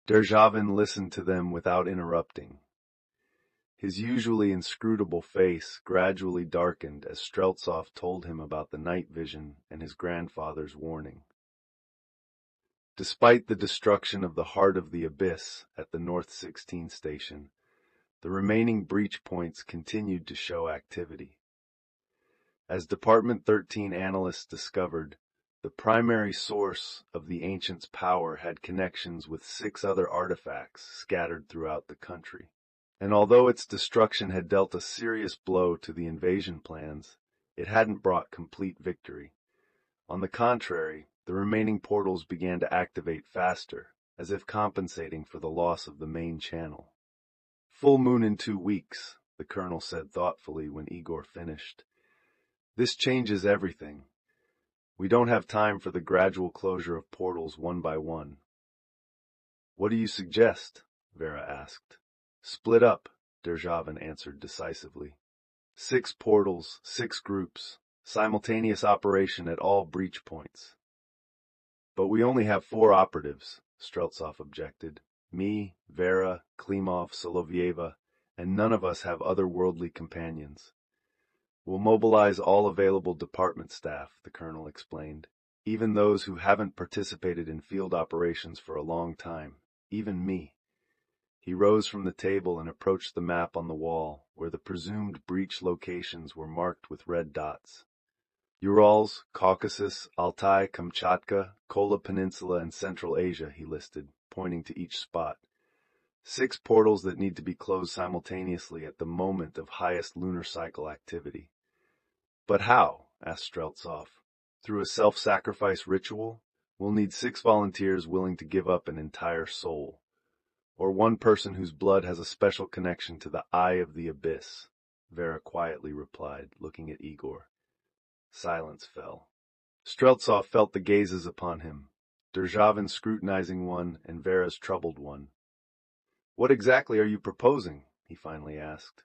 Derzhavin listened to them without interrupting. His usually inscrutable face gradually darkened as Streltsov told him about the night vision and his grandfather's warning. Despite the destruction of the heart of the abyss at the North 16 station, the remaining breach points continued to show activity. As Department 13 analysts discovered, the primary source of the Ancients' power had connections with 6 other artifacts scattered throughout the country. And although its destruction had dealt a serious blow to the invasion plans, it hadn't brought complete victory. On the contrary, the remaining portals began to activate faster, as if compensating for the loss of the main channel. "Full moon in 2 weeks, the colonel said thoughtfully when Igor finished. "This changes everything. We don't have time for the gradual closure of portals one by one." "What do you suggest?" Vera asked. "Split up," Derzhavin answered decisively. 6 portals, 6 groups, simultaneous operation at all breach points. "But we only have 4 operatives," Streltsov objected. "Me, Vera, Klimov, Solovyeva, and none of us have otherworldly companions." "We'll mobilize all available department staff," the colonel explained. "Even those who haven't participated in field operations for a long time, even me." He rose from the table and approached the map on the wall, where the presumed breach locations were marked with red dots. "Urals, Caucasus, Altai, Kamchatka, Kola Peninsula, and Central Asia," he listed, pointing to each spot. 6 portals that need to be closed simultaneously at the moment of highest lunar cycle activity. "But how?" asked Streltsov. "Through a self-sacrifice ritual? We'll need 6 volunteers willing to give up an entire soul. Or one person whose blood has a special connection to the Eye of the Abyss," Vera quietly replied, looking at Igor. Silence fell. Streltsov felt the gazes upon him, Derzhavin scrutinizing one and Vera's troubled one. "What exactly are you proposing?" he finally asked.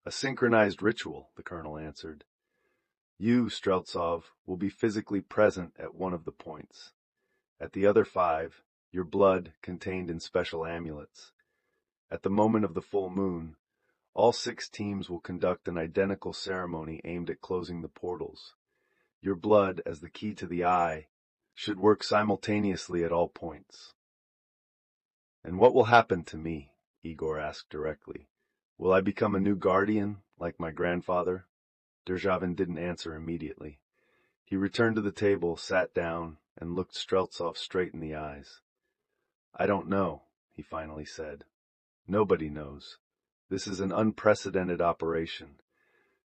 "A synchronized ritual," the colonel answered. "You, Streltsov, will be physically present at one of the points. At the other 5, your blood contained in special amulets. At the moment of the full moon, all 6 teams will conduct an identical ceremony aimed at closing the portals. Your blood, as the key to the eye, should work simultaneously at all points." "And what will happen to me?" Igor asked directly. "Will I become a new guardian, like my grandfather?" Derzhavin didn't answer immediately. He returned to the table, sat down, and looked Streltsov straight in the eyes. "I don't know," he finally said. "Nobody knows. This is an unprecedented operation.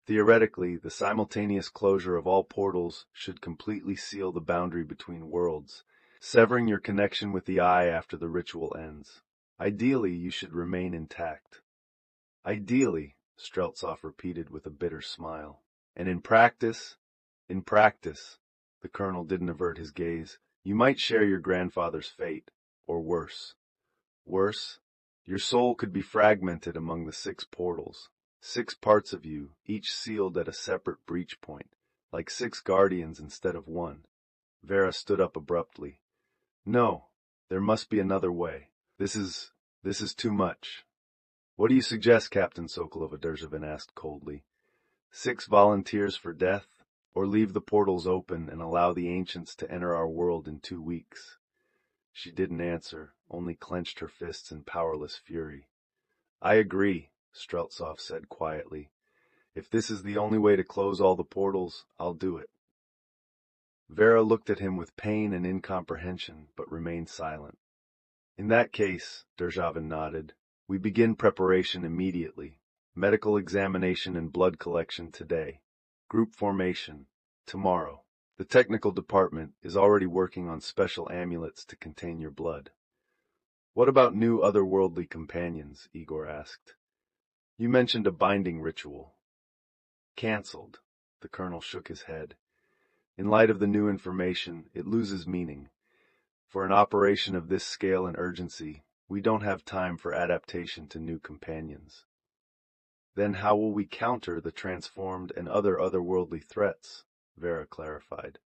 Theoretically, the simultaneous closure of all portals should completely seal the boundary between worlds, severing your connection with the Eye after the ritual ends. Ideally, you should remain intact." "Ideally," Streltsov repeated with a bitter smile. "And in practice, the colonel didn't avert his gaze, you might share your grandfather's fate, or worse. Worse? Your soul could be fragmented among the 6 portals. 6 parts of you, each sealed at a separate breach point, like 6 guardians instead of 1. Vera stood up abruptly. "No, there must be another way. This is too much." "What do you suggest, Captain Sokolova?" Derzhavin asked coldly. 6 volunteers for death, or leave the portals open and allow the Ancients to enter our world in 2 weeks? She didn't answer, only clenched her fists in powerless fury. "I agree," Streltsov said quietly. "If this is the only way to close all the portals, I'll do it." Vera looked at him with pain and incomprehension, but remained silent. "In that case," Derzhavin nodded, "we begin preparation immediately. Medical examination and blood collection today. Group formation tomorrow. The technical department is already working on special amulets to contain your blood." "What about new otherworldly companions?" Igor asked. "You mentioned a binding ritual." "Cancelled." The colonel shook his head. "In light of the new information, it loses meaning. For an operation of this scale and urgency, we don't have time for adaptation to new companions." "Then how will we counter the transformed and other otherworldly threats?" Vera clarified.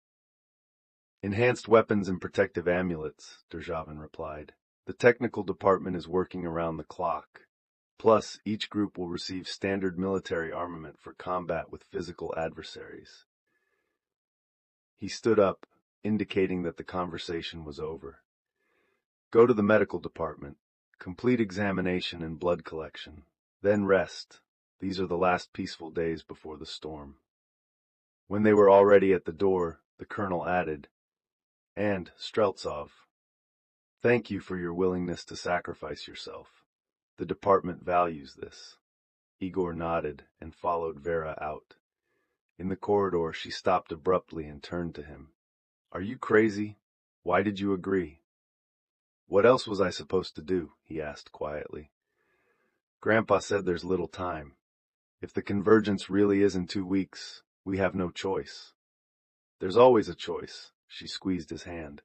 "Enhanced weapons and protective amulets," Derzhavin replied. The technical department is working around the clock. Plus, each group will receive standard military armament for combat with physical adversaries. He stood up, indicating that the conversation was over. Go to the medical department. Complete examination and blood collection. Then rest. These are the last peaceful days before the storm. When they were already at the door, the colonel added, "And, Streltsov, thank you for your willingness to sacrifice yourself. The department values this." Igor nodded and followed Vera out. In the corridor, she stopped abruptly and turned to him. "Are you crazy? Why did you agree?" "What else was I supposed to do?" he asked quietly. "Grandpa said there's little time. If the convergence really is in 2 weeks, we have no choice." "There's always a choice." She squeezed his hand.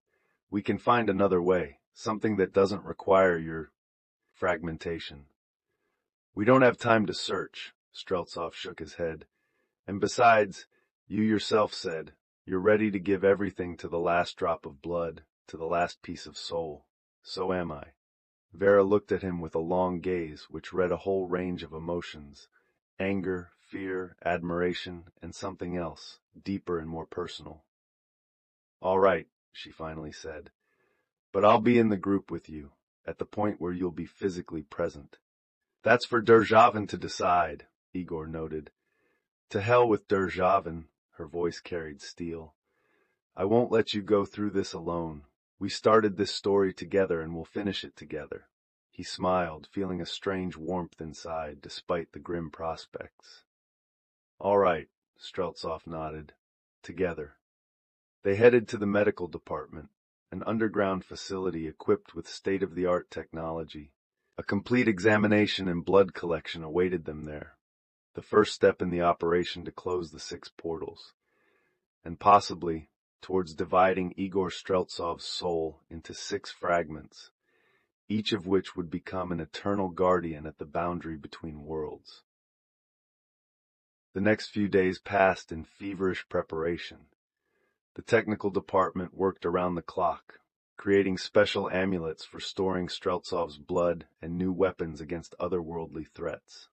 "We can find another way, something that doesn't require your fragmentation." "We don't have time to search." Streltsov shook his head. "And besides, you yourself said, you're ready to give everything to the last drop of blood, to the last piece of soul. So am I." Vera looked at him with a long gaze which read a whole range of emotions: anger, fear, admiration, and something else, deeper and more personal. "All right," she finally said. "But I'll be in the group with you, at the point where you'll be physically present." "That's for Derzhavin to decide," Igor noted. "To hell with Derzhavin," her voice carried steel. "I won't let you go through this alone. We started this story together and we'll finish it together." He smiled, feeling a strange warmth inside, despite the grim prospects. "All right," Streltsov nodded. "Together." They headed to the medical department, an underground facility equipped with state-of-the-art technology. A complete examination and blood collection awaited them there, the first step in the operation to close the 6 portals, and possibly towards dividing Igor Streltsov's soul into 6 fragments, each of which would become an eternal guardian at the boundary between worlds. The next few days passed in feverish preparation. The technical department worked around the clock, creating special amulets for storing Streltsov's blood and new weapons against otherworldly threats.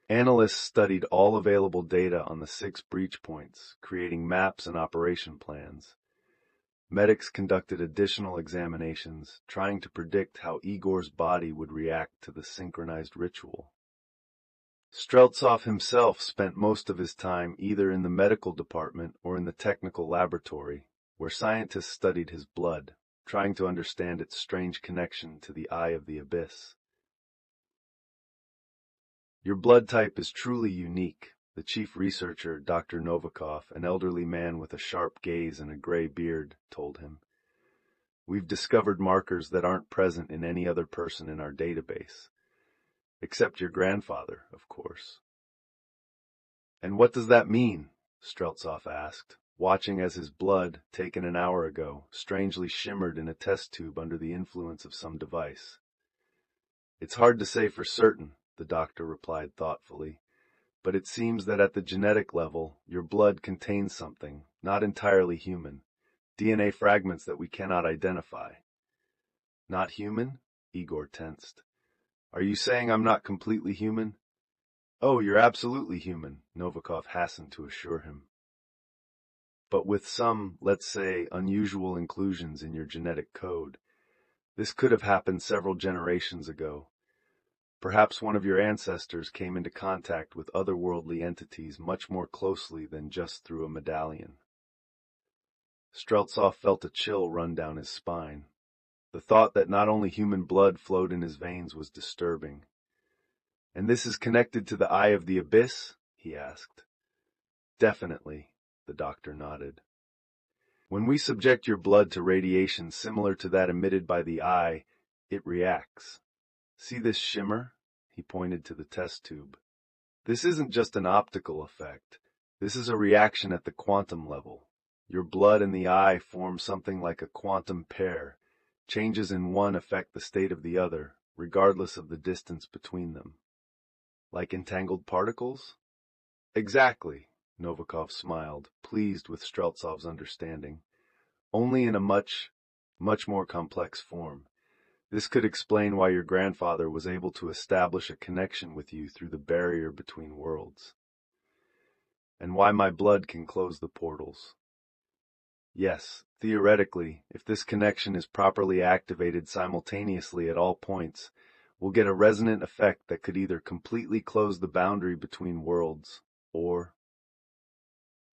Analysts studied all available data on the 6 breach points, creating maps and operation plans. Medics conducted additional examinations, trying to predict how Igor's body would react to the synchronized ritual. Streltsov himself spent most of his time either in the medical department or in the technical laboratory, where scientists studied his blood, trying to understand its strange connection to the eye of the abyss. "Your blood type is truly unique," the chief researcher, Dr. Novikov, an elderly man with a sharp gaze and a gray beard, told him. "We've discovered markers that aren't present in any other person in our database. Except your grandfather, of course." "And what does that mean?" Streltsov asked, watching as his blood, taken an hour ago, strangely shimmered in a test tube under the influence of some device. "It's hard to say for certain," the doctor replied thoughtfully, "but it seems that at the genetic level, your blood contains something, not entirely human, DNA fragments that we cannot identify." "Not human?" Igor tensed. "Are you saying I'm not completely human?" "Oh, you're absolutely human," Novikov hastened to assure him. "But with some, let's say, unusual inclusions in your genetic code. This could have happened several generations ago. Perhaps one of your ancestors came into contact with otherworldly entities much more closely than just through a medallion." Streltsov felt a chill run down his spine. The thought that not only human blood flowed in his veins was disturbing. "And this is connected to the eye of the abyss?" he asked. "Definitely," the doctor nodded. "When we subject your blood to radiation similar to that emitted by the eye, it reacts. See this shimmer?" He pointed to the test tube. "This isn't just an optical effect. This is a reaction at the quantum level. Your blood and the eye form something like a quantum pair. Changes in one affect the state of the other, regardless of the distance between them." "Like entangled particles?" "Exactly," Novikov smiled, pleased with Streltsov's understanding. "Only in a much more complex form. This could explain why your grandfather was able to establish a connection with you through the barrier between worlds. And why my blood can close the portals. Yes, theoretically, if this connection is properly activated simultaneously at all points, we'll get a resonant effect that could either completely close the boundary between worlds, or...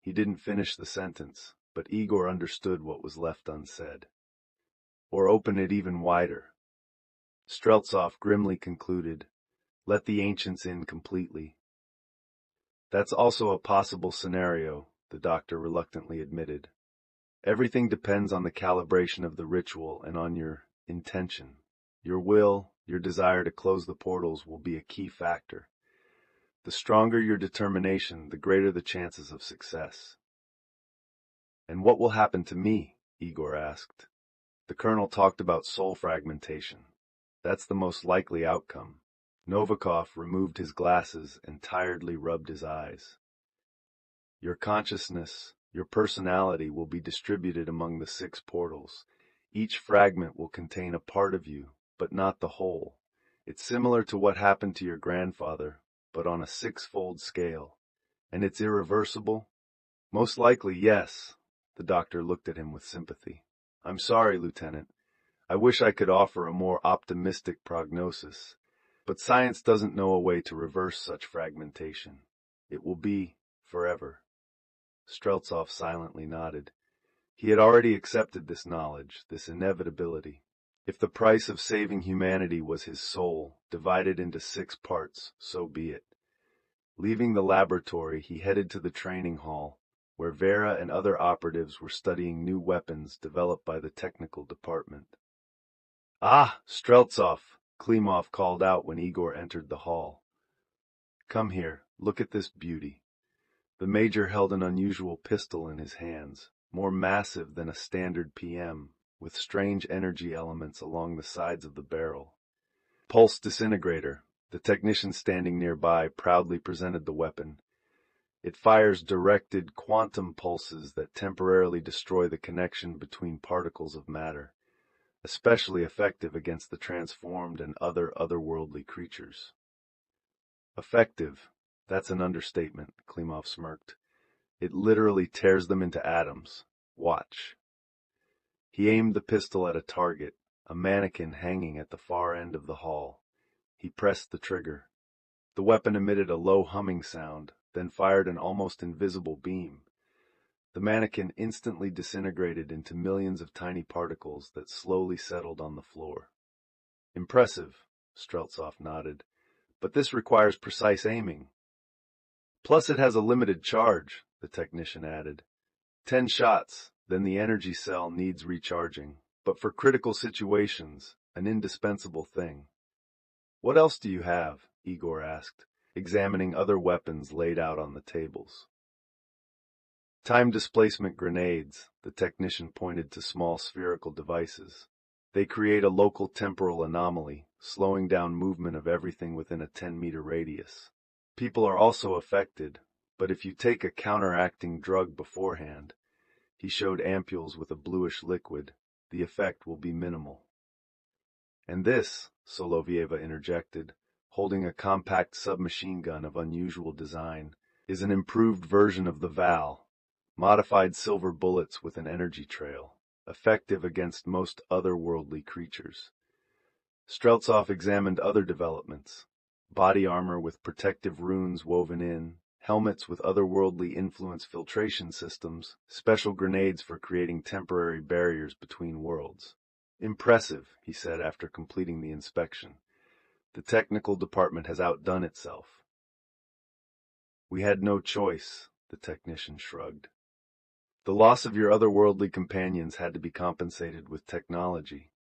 He didn't finish the sentence, but Igor understood what was left unsaid. Or open it even wider. Streltsov grimly concluded, let the ancients in completely. That's also a possible scenario, the doctor reluctantly admitted. Everything depends on the calibration of the ritual and on your intention. Your will, your desire to close the portals will be a key factor. The stronger your determination, the greater the chances of success. And what will happen to me? Igor asked. The colonel talked about soul fragmentation. That's the most likely outcome. Novikov removed his glasses and tiredly rubbed his eyes. Your consciousness, your personality will be distributed among the 6 portals. Each fragment will contain a part of you, but not the whole. It's similar to what happened to your grandfather, but on a 6-fold scale. And it's irreversible? Most likely, yes. The doctor looked at him with sympathy. I'm sorry, Lieutenant. I wish I could offer a more optimistic prognosis, but science doesn't know a way to reverse such fragmentation. It will be forever. Streltsov silently nodded. He had already accepted this knowledge, this inevitability. If the price of saving humanity was his soul, divided into 6 parts, so be it. Leaving the laboratory, he headed to the training hall, where Vera and other operatives were studying new weapons developed by the technical department. Ah, Streltsov! Klimov called out when Igor entered the hall. Come here, look at this beauty. The major held an unusual pistol in his hands, more massive than a standard PM, with strange energy elements along the sides of the barrel. Pulse disintegrator, the technician standing nearby proudly presented the weapon. It fires directed quantum pulses that temporarily destroy the connection between particles of matter, especially effective against the transformed and other otherworldly creatures. Effective, that's an understatement, Klimov smirked. It literally tears them into atoms. Watch. He aimed the pistol at a target, a mannequin hanging at the far end of the hall. He pressed the trigger. The weapon emitted a low humming sound, then fired an almost invisible beam. The mannequin instantly disintegrated into millions of tiny particles that slowly settled on the floor. Impressive, Streltsov nodded, but this requires precise aiming. Plus it has a limited charge, the technician added. 10 shots, then the energy cell needs recharging, but for critical situations, an indispensable thing. What else do you have? Igor asked, examining other weapons laid out on the tables. Time displacement grenades, the technician pointed to small spherical devices. They create a local temporal anomaly, slowing down movement of everything within a 10-meter radius. People are also affected, but if you take a counteracting drug beforehand, he showed ampules with a bluish liquid, the effect will be minimal. And this, Solovieva interjected, holding a compact submachine gun of unusual design, is an improved version of the Val, modified silver bullets with an energy trail, effective against most otherworldly creatures. Streltsov examined other developments, body armor with protective runes woven in, helmets with otherworldly influence filtration systems, special grenades for creating temporary barriers between worlds. Impressive, he said after completing the inspection. The technical department has outdone itself. We had no choice, the technician shrugged. The loss of your otherworldly companions had to be compensated with technology,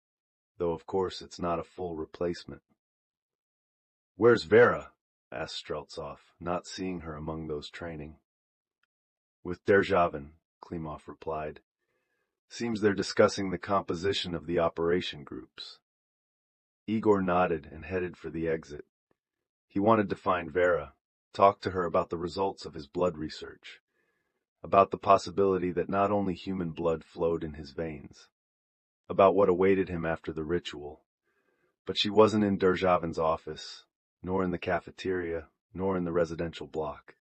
though of course it's not a full replacement. Where's Vera? Asked Streltsov, not seeing her among those training. With Derzhavin, Klimov replied. Seems they're discussing the composition of the operation groups. Igor nodded and headed for the exit. He wanted to find Vera, talk to her about the results of his blood research, about the possibility that not only human blood flowed in his veins, about what awaited him after the ritual, But she wasn't in Derzhavin's office, nor in the cafeteria, nor in the residential block.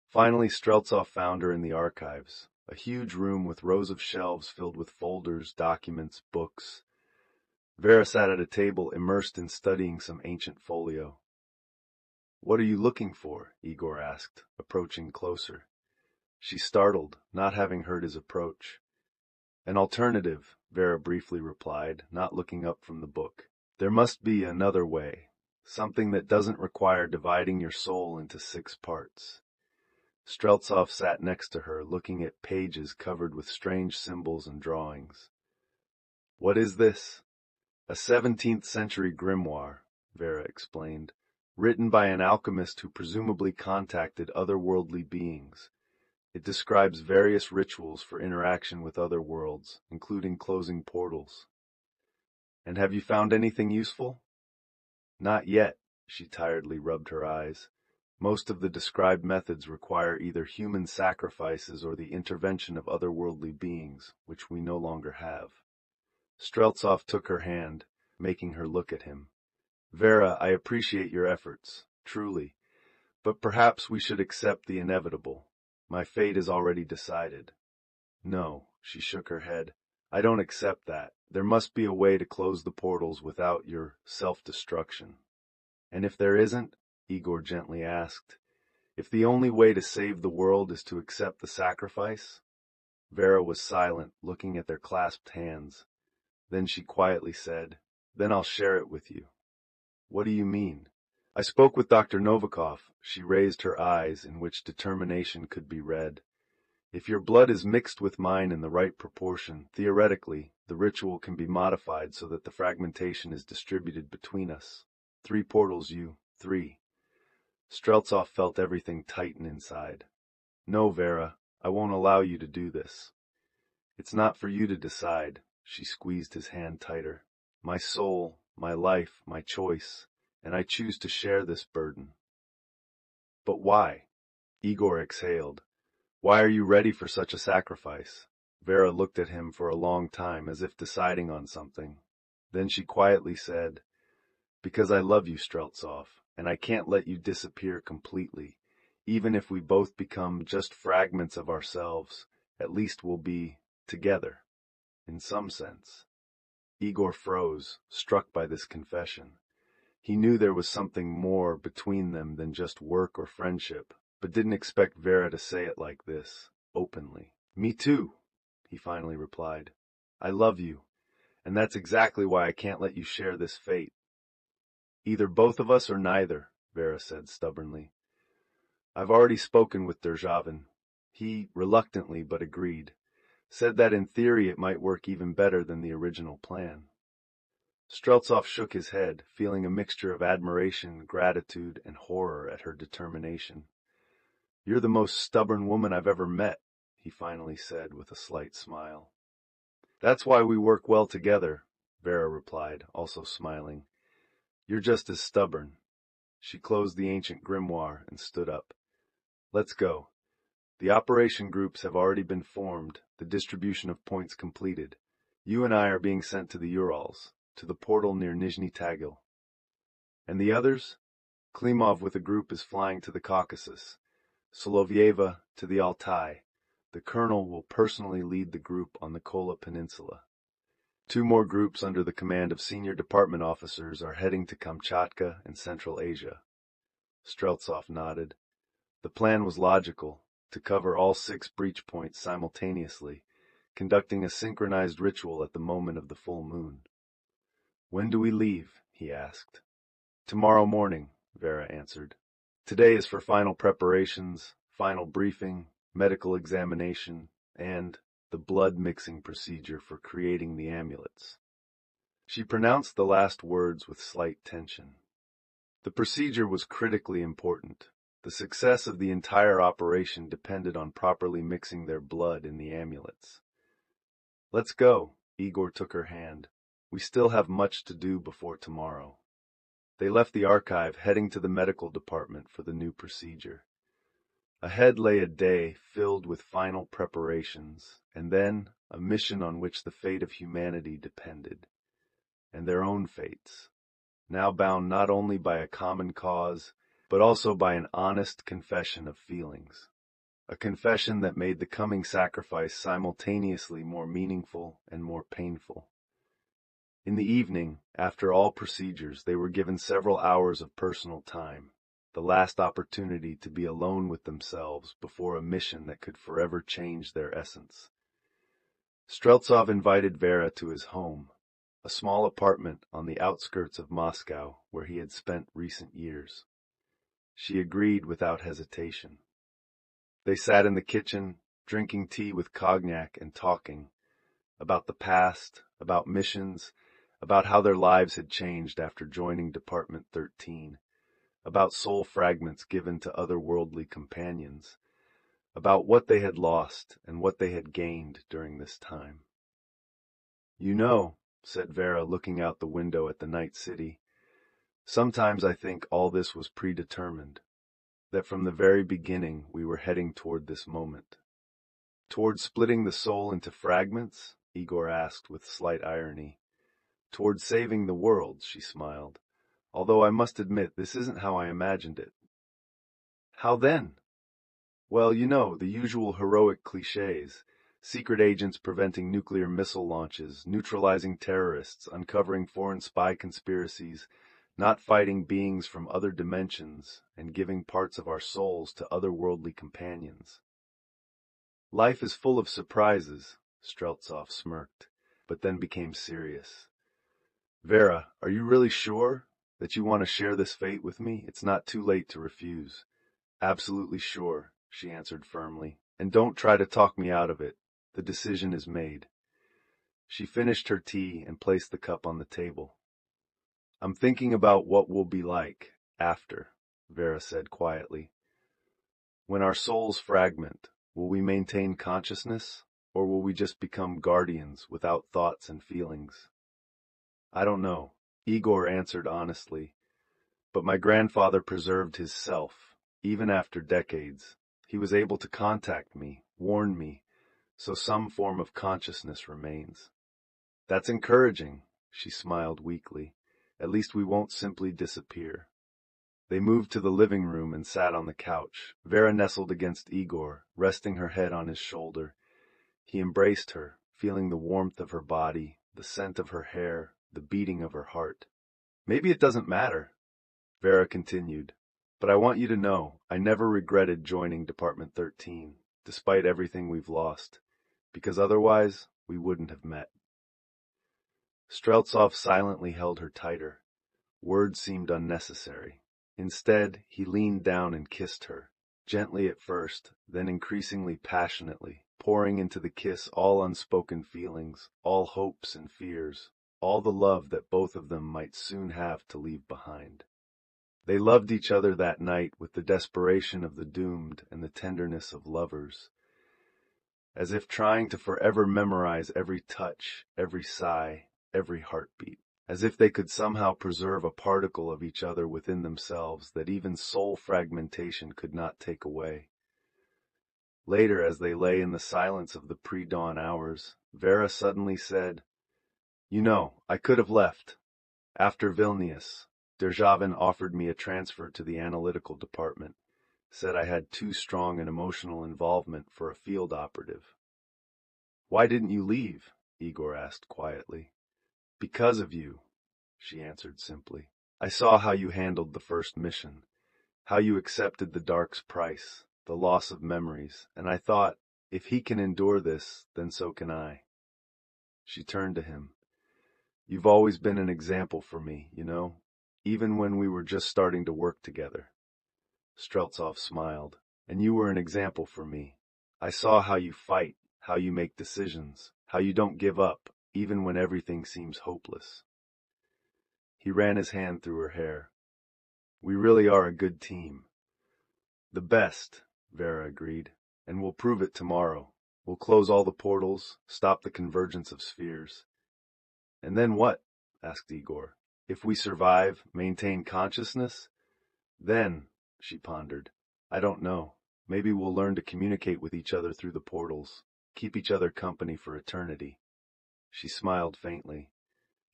Finally, Streltsov found her in the archives, a huge room with rows of shelves filled with folders, documents, books. Vera sat at a table immersed in studying some ancient folio. "What are you looking for?" Igor asked, approaching closer. She startled, not having heard his approach. "An alternative," Vera briefly replied, not looking up from the book. "There must be another way, something that doesn't require dividing your soul into 6 parts." Streltsov sat next to her, looking at pages covered with strange symbols and drawings. "What is this?" "A 17th century grimoire," Vera explained, "written by an alchemist who presumably contacted otherworldly beings. It describes various rituals for interaction with other worlds, including closing portals." "And have you found anything useful?" "Not yet," she tiredly rubbed her eyes. "Most of the described methods require either human sacrifices or the intervention of otherworldly beings, which we no longer have." Streltsov took her hand, making her look at him. "Vera, I appreciate your efforts, truly, but perhaps we should accept the inevitable. My fate is already decided." "No," she shook her head. "I don't accept that. There must be a way to close the portals without your self-destruction." "And if there isn't?" Igor gently asked. "If the only way to save the world is to accept the sacrifice?" Vera was silent, looking at their clasped hands. Then she quietly said, "Then I'll share it with you." "What do you mean?" "I spoke with Dr. Novikov." She raised her eyes, in which determination could be read. "If your blood is mixed with mine in the right proportion, theoretically, the ritual can be modified so that the fragmentation is distributed between us. 3 portals, you, 3. Streltsov felt everything tighten inside. "No, Vera, I won't allow you to do this." "It's not for you to decide." She squeezed his hand tighter. "My soul, my life, my choice, and I choose to share this burden." "But why?" Igor exhaled. "Why are you ready for such a sacrifice?" Vera looked at him for a long time, as if deciding on something. Then she quietly said, "Because I love you, Streltsov, and I can't let you disappear completely. Even if we both become just fragments of ourselves, at least we'll be together, in some sense." Igor froze, struck by this confession. He knew there was something more between them than just work or friendship, but didn't expect Vera to say it like this, openly. "Me too," he finally replied. "I love you, and that's exactly why I can't let you share this fate." "Either both of us or neither," Vera said stubbornly. "I've already spoken with Derzhavin. He, reluctantly, but agreed. Said that in theory it might work even better than the original plan." Streltsov shook his head, feeling a mixture of admiration, gratitude, and horror at her determination. "You're the most stubborn woman I've ever met," he finally said with a slight smile. "That's why we work well together," Vera replied, also smiling. "You're just as stubborn." She closed the ancient grimoire and stood up. "Let's go. The operation groups have already been formed, the distribution of points completed. You and I are being sent to the Urals, to the portal near Nizhny Tagil." "And the others?" "Klimov with a group is flying to the Caucasus. Solovyeva to the Altai. The colonel will personally lead the group on the Kola Peninsula. 2 more groups under the command of senior department officers are heading to Kamchatka and Central Asia." Streltsov nodded. The plan was logical, to cover all 6 breach points simultaneously, conducting a synchronized ritual at the moment of the full moon. "When do we leave?" he asked. "Tomorrow morning," Vera answered. "Today is for final preparations, final briefing, medical examination, and the blood-mixing procedure for creating the amulets." She pronounced the last words with slight tension. The procedure was critically important. The success of the entire operation depended on properly mixing their blood in the amulets. "Let's go." Igor took her hand. "We still have much to do before tomorrow." They left the archive, heading to the medical department for the new procedure. Ahead lay a day filled with final preparations, and then a mission on which the fate of humanity depended. and their own fates, now bound not only by a common cause, but also by an honest confession of feelings. A confession that made the coming sacrifice simultaneously more meaningful and more painful. In the evening, after all procedures, they were given several hours of personal time, the last opportunity to be alone with themselves before a mission that could forever change their essence. Streltsov invited Vera to his home, a small apartment on the outskirts of Moscow where he had spent recent years. She agreed without hesitation. They sat in the kitchen, drinking tea with cognac and talking about the past, about missions, about how their lives had changed after joining Department 13, about soul fragments given to otherworldly companions, about what they had lost and what they had gained during this time. "You know," said Vera, looking out the window at the night city, "sometimes I think all this was predetermined, that from the very beginning we were heading toward this moment." "Toward splitting the soul into fragments?" Igor asked with slight irony. "Toward saving the world," she smiled, "although I must admit this isn't how I imagined it." "How then?" "Well, you know, the usual heroic clichés. Secret agents preventing nuclear missile launches, neutralizing terrorists, uncovering foreign spy conspiracies, not fighting beings from other dimensions, and giving parts of our souls to otherworldly companions." "Life is full of surprises," Streltsov smirked, but then became serious. "Vera, are you really sure that you want to share this fate with me? It's not too late to refuse." "Absolutely sure," she answered firmly. "And don't try to talk me out of it. The decision is made." She finished her tea and placed the cup on the table. "I'm thinking about what we'll be like after," Vera said quietly. "When our souls fragment, will we maintain consciousness, or will we just become guardians without thoughts and feelings?" "I don't know," Igor answered honestly, "but my grandfather preserved his self, even after decades. He was able to contact me, warn me, so some form of consciousness remains." "That's encouraging," she smiled weakly. "At least we won't simply disappear." They moved to the living room and sat on the couch. Vera nestled against Igor, resting her head on his shoulder. He embraced her, feeling the warmth of her body, the scent of her hair, the beating of her heart. "Maybe it doesn't matter," Vera continued, "but I want you to know I never regretted joining Department 13, despite everything we've lost, because otherwise we wouldn't have met." Streltsov silently held her tighter. Words seemed unnecessary. Instead, he leaned down and kissed her, gently at first, then increasingly passionately, pouring into the kiss all unspoken feelings, all hopes and fears, all the love that both of them might soon have to leave behind. They loved each other that night with the desperation of the doomed and the tenderness of lovers, as if trying to forever memorize every touch, every sigh, every heartbeat, as if they could somehow preserve a particle of each other within themselves that even soul fragmentation could not take away. Later, as they lay in the silence of the pre-dawn hours, Vera suddenly said, "You know, I could have left. After Vilnius, Derzhavin offered me a transfer to the analytical department, said I had too strong an emotional involvement for a field operative." "Why didn't you leave?" Igor asked quietly. "Because of you," she answered simply. "I saw how you handled the first mission, how you accepted the dark's price, the loss of memories, and I thought, if he can endure this, then so can I." She turned to him. "You've always been an example for me, you know, even when we were just starting to work together." Streltsov smiled. "And you were an example for me. I saw how you fight, how you make decisions, how you don't give up, even when everything seems hopeless." He ran his hand through her hair. "We really are a good team." "The best," Vera agreed, "and we'll prove it tomorrow. We'll close all the portals, stop the convergence of spheres." "And then what?" asked Igor. "If we survive, maintain consciousness? Then," she pondered, "I don't know. Maybe we'll learn to communicate with each other through the portals, keep each other company for eternity." She smiled faintly.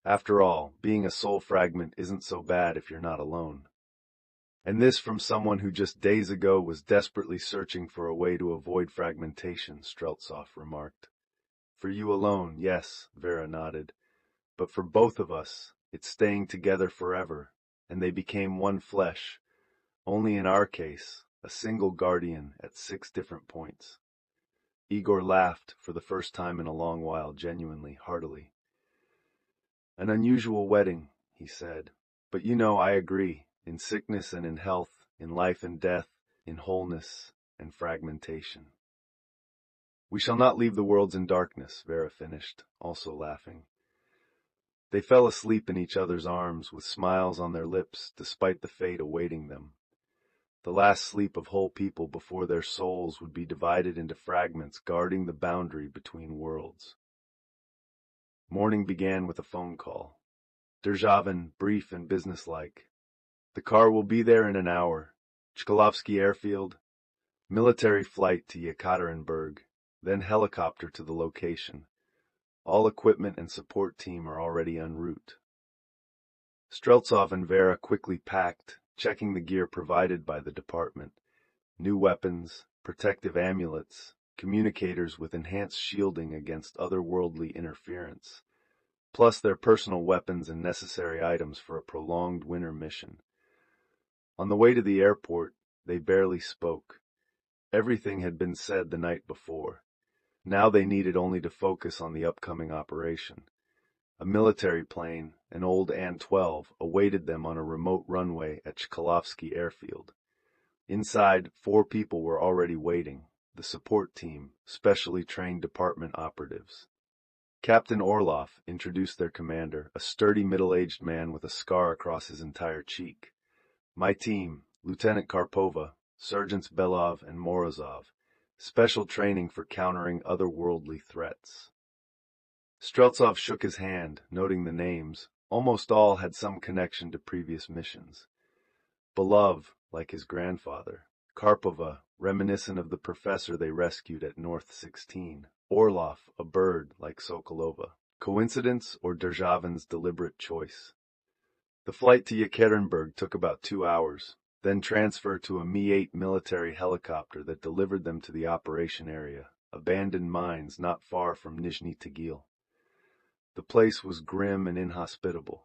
After all, being a soul fragment isn't so bad if you're not alone. And this from someone who just days ago was desperately searching for a way to avoid fragmentation, Streltsov remarked. For you alone, yes, Vera nodded. But for both of us, it's staying together forever, and they became one flesh, only in our case, a single guardian at 6 different points. Igor laughed, for the first time in a long while, genuinely, heartily. An unusual wedding, he said. But you know, I agree, in sickness and in health, in life and death, in wholeness and fragmentation. We shall not leave the worlds in darkness, Vera finished, also laughing. They fell asleep in each other's arms, with smiles on their lips, despite the fate awaiting them. The last sleep of whole people before their souls would be divided into fragments guarding the boundary between worlds. Morning began with a phone call. Derzhavin, brief and businesslike. The car will be there in an hour. Chkalovsky Airfield. Military flight to Yekaterinburg, then helicopter to the location. All equipment and support team are already en route. Streltsov and Vera quickly packed, checking the gear provided by the department. New weapons, protective amulets, communicators with enhanced shielding against otherworldly interference, plus their personal weapons and necessary items for a prolonged winter mission. On the way to the airport, they barely spoke. Everything had been said the night before. Now they needed only to focus on the upcoming operation. A military plane, an old An-12, awaited them on a remote runway at Chkalovsky Airfield. Inside, 4 people were already waiting, the support team, specially trained department operatives. Captain Orlov introduced their commander, a sturdy middle-aged man with a scar across his entire cheek. My team, Lieutenant Karpova, Sergeants Belov and Morozov, special training for countering otherworldly threats. Streltsov shook his hand, noting the names. Almost all had some connection to previous missions. Belov, like his grandfather. Karpova, reminiscent of the professor they rescued at North 16. Orlov, a bird like Sokolova. Coincidence or Derzhavin's deliberate choice? The flight to Yekaterinburg took about 2 hours, then transfer to a Mi-8 military helicopter that delivered them to the operation area, abandoned mines not far from Nizhny Tagil. The place was grim and inhospitable.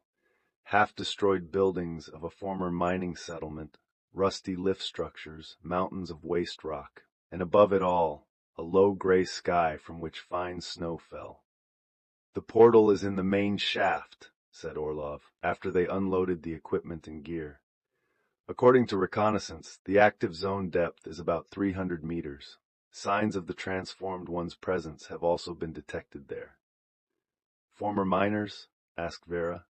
Half-destroyed buildings of a former mining settlement, rusty lift structures, mountains of waste rock, and above it all, a low gray sky from which fine snow fell. The portal is in the main shaft, said Orlov, after they unloaded the equipment and gear. According to reconnaissance, the active zone depth is about 300 meters. Signs of the transformed one's presence have also been detected there. Former miners? Asked Vera.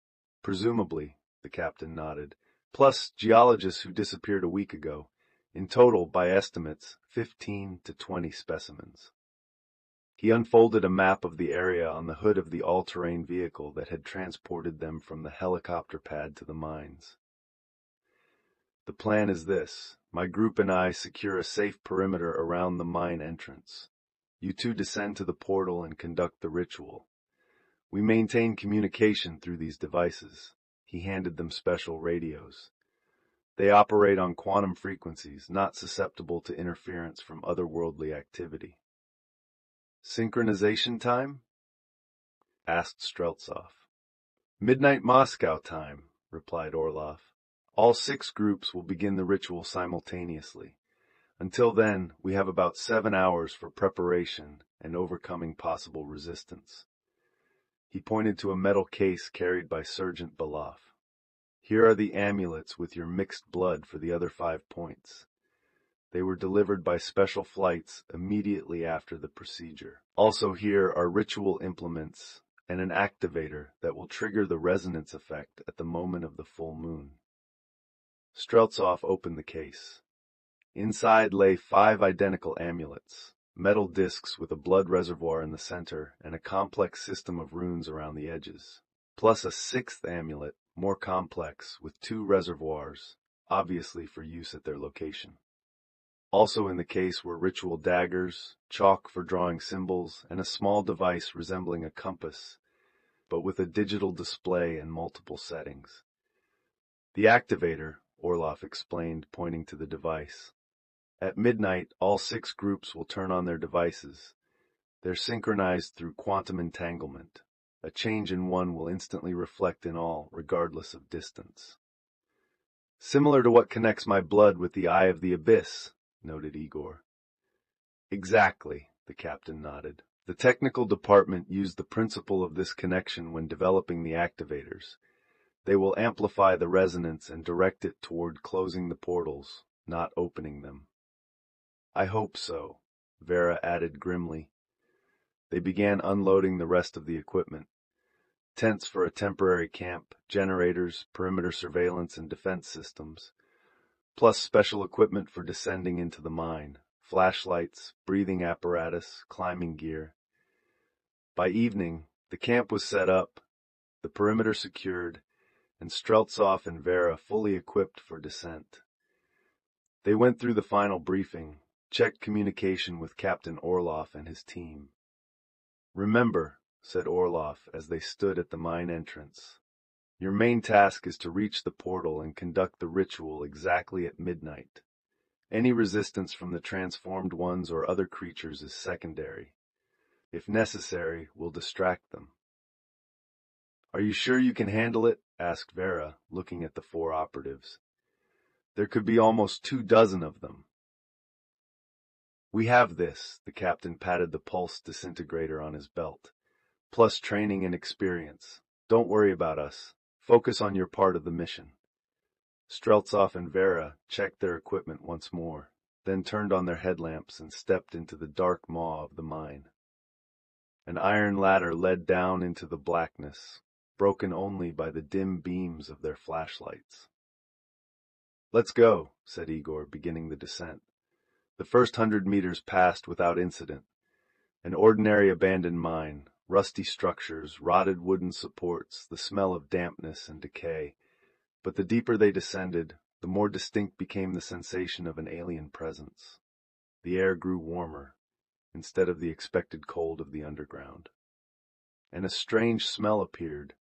Presumably, the captain nodded, plus geologists who disappeared a week ago. In total, by estimates, 15 to 20 specimens. He unfolded a map of the area on the hood of the all-terrain vehicle that had transported them from the helicopter pad to the mines. The plan is this. My group and I secure a safe perimeter around the mine entrance. You 2 descend to the portal and conduct the ritual. We maintain communication through these devices. He handed them special radios. They operate on quantum frequencies, not susceptible to interference from otherworldly activity. Synchronization time? Asked Streltsov. Midnight Moscow time, replied Orlov. All 6 groups will begin the ritual simultaneously. Until then, we have about 7 hours for preparation and overcoming possible resistance. He pointed to a metal case carried by Sergeant Belov. Here are the amulets with your mixed blood for the other 5 points. They were delivered by special flights immediately after the procedure. Also here are ritual implements and an activator that will trigger the resonance effect at the moment of the full moon. Streltsov opened the case. Inside lay 5 identical amulets, metal discs with a blood reservoir in the center and a complex system of runes around the edges, plus a 6th amulet, more complex, with 2 reservoirs, obviously for use at their location. Also in the case were ritual daggers, chalk for drawing symbols, and a small device resembling a compass, but with a digital display and multiple settings. The activator, Orloff explained, pointing to the device. At midnight, all 6 groups will turn on their devices. They're synchronized through quantum entanglement. A change in one will instantly reflect in all, regardless of distance. Similar to what connects my blood with the eye of the abyss, noted Igor. Exactly, the captain nodded. The technical department used the principle of this connection when developing the activators. They will amplify the resonance and direct it toward closing the portals, not opening them. I hope so, Vera added grimly. They began unloading the rest of the equipment. Tents for a temporary camp, generators, perimeter surveillance and defense systems, plus special equipment for descending into the mine, flashlights, breathing apparatus, climbing gear. By evening, the camp was set up, the perimeter secured, and Streltsov and Vera fully equipped for descent. They went through the final briefing, checked communication with Captain Orloff and his team. Remember, said Orloff as they stood at the mine entrance, your main task is to reach the portal and conduct the ritual exactly at midnight. Any resistance from the transformed ones or other creatures is secondary. If necessary, we'll distract them. Are you sure you can handle it? Asked Vera, looking at the 4 operatives. There could be almost 24 of them. We have this, the captain patted the pulse disintegrator on his belt. Plus training and experience. Don't worry about us. Focus on your part of the mission. Streltsov and Vera checked their equipment once more, then turned on their headlamps and stepped into the dark maw of the mine. An iron ladder led down into the blackness, broken only by the dim beams of their flashlights. Let's go, said Igor, beginning the descent. The first 100 meters passed without incident. An ordinary abandoned mine, rusty structures, rotted wooden supports, the smell of dampness and decay. But the deeper they descended, the more distinct became the sensation of an alien presence. The air grew warmer, instead of the expected cold of the underground. And a strange smell appeared,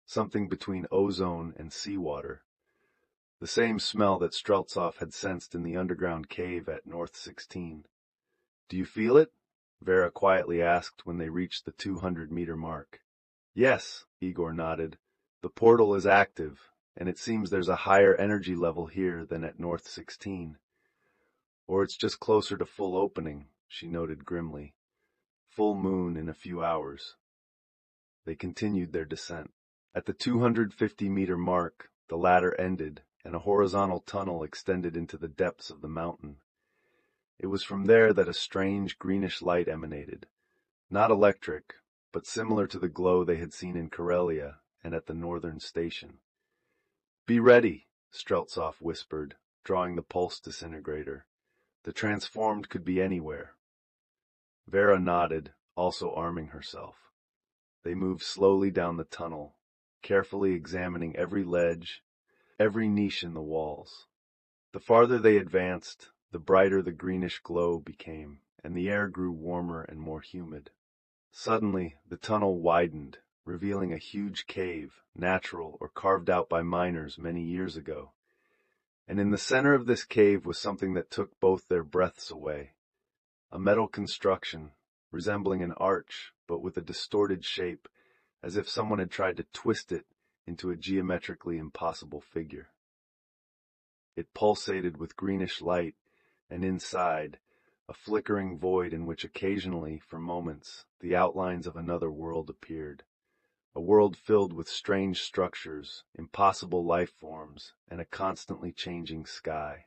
something between ozone and seawater. The same smell that Streltsov had sensed in the underground cave at North 16. Do you feel it? Vera quietly asked when they reached the 200-meter mark. Yes, Igor nodded. The portal is active, and it seems there's a higher energy level here than at North 16. Or it's just closer to full opening, she noted grimly. Full moon in a few hours. They continued their descent. At the 250-meter mark, the ladder ended, and a horizontal tunnel extended into the depths of the mountain. It was from there that a strange greenish light emanated, not electric, but similar to the glow they had seen in Karelia and at the northern station. Be ready, Streltsov whispered, drawing the pulse disintegrator. The transformed could be anywhere. Vera nodded, also arming herself. They moved slowly down the tunnel, carefully examining every ledge, every niche in the walls. The farther they advanced, the brighter the greenish glow became, and the air grew warmer and more humid. Suddenly, the tunnel widened, revealing a huge cave, natural or carved out by miners many years ago. And in the center of this cave was something that took both their breaths away. A metal construction, resembling an arch, but with a distorted shape, as if someone had tried to twist it into a geometrically impossible figure. It pulsated with greenish light, and inside, a flickering void in which occasionally, for moments, the outlines of another world appeared. A world filled with strange structures, impossible life forms, and a constantly changing sky.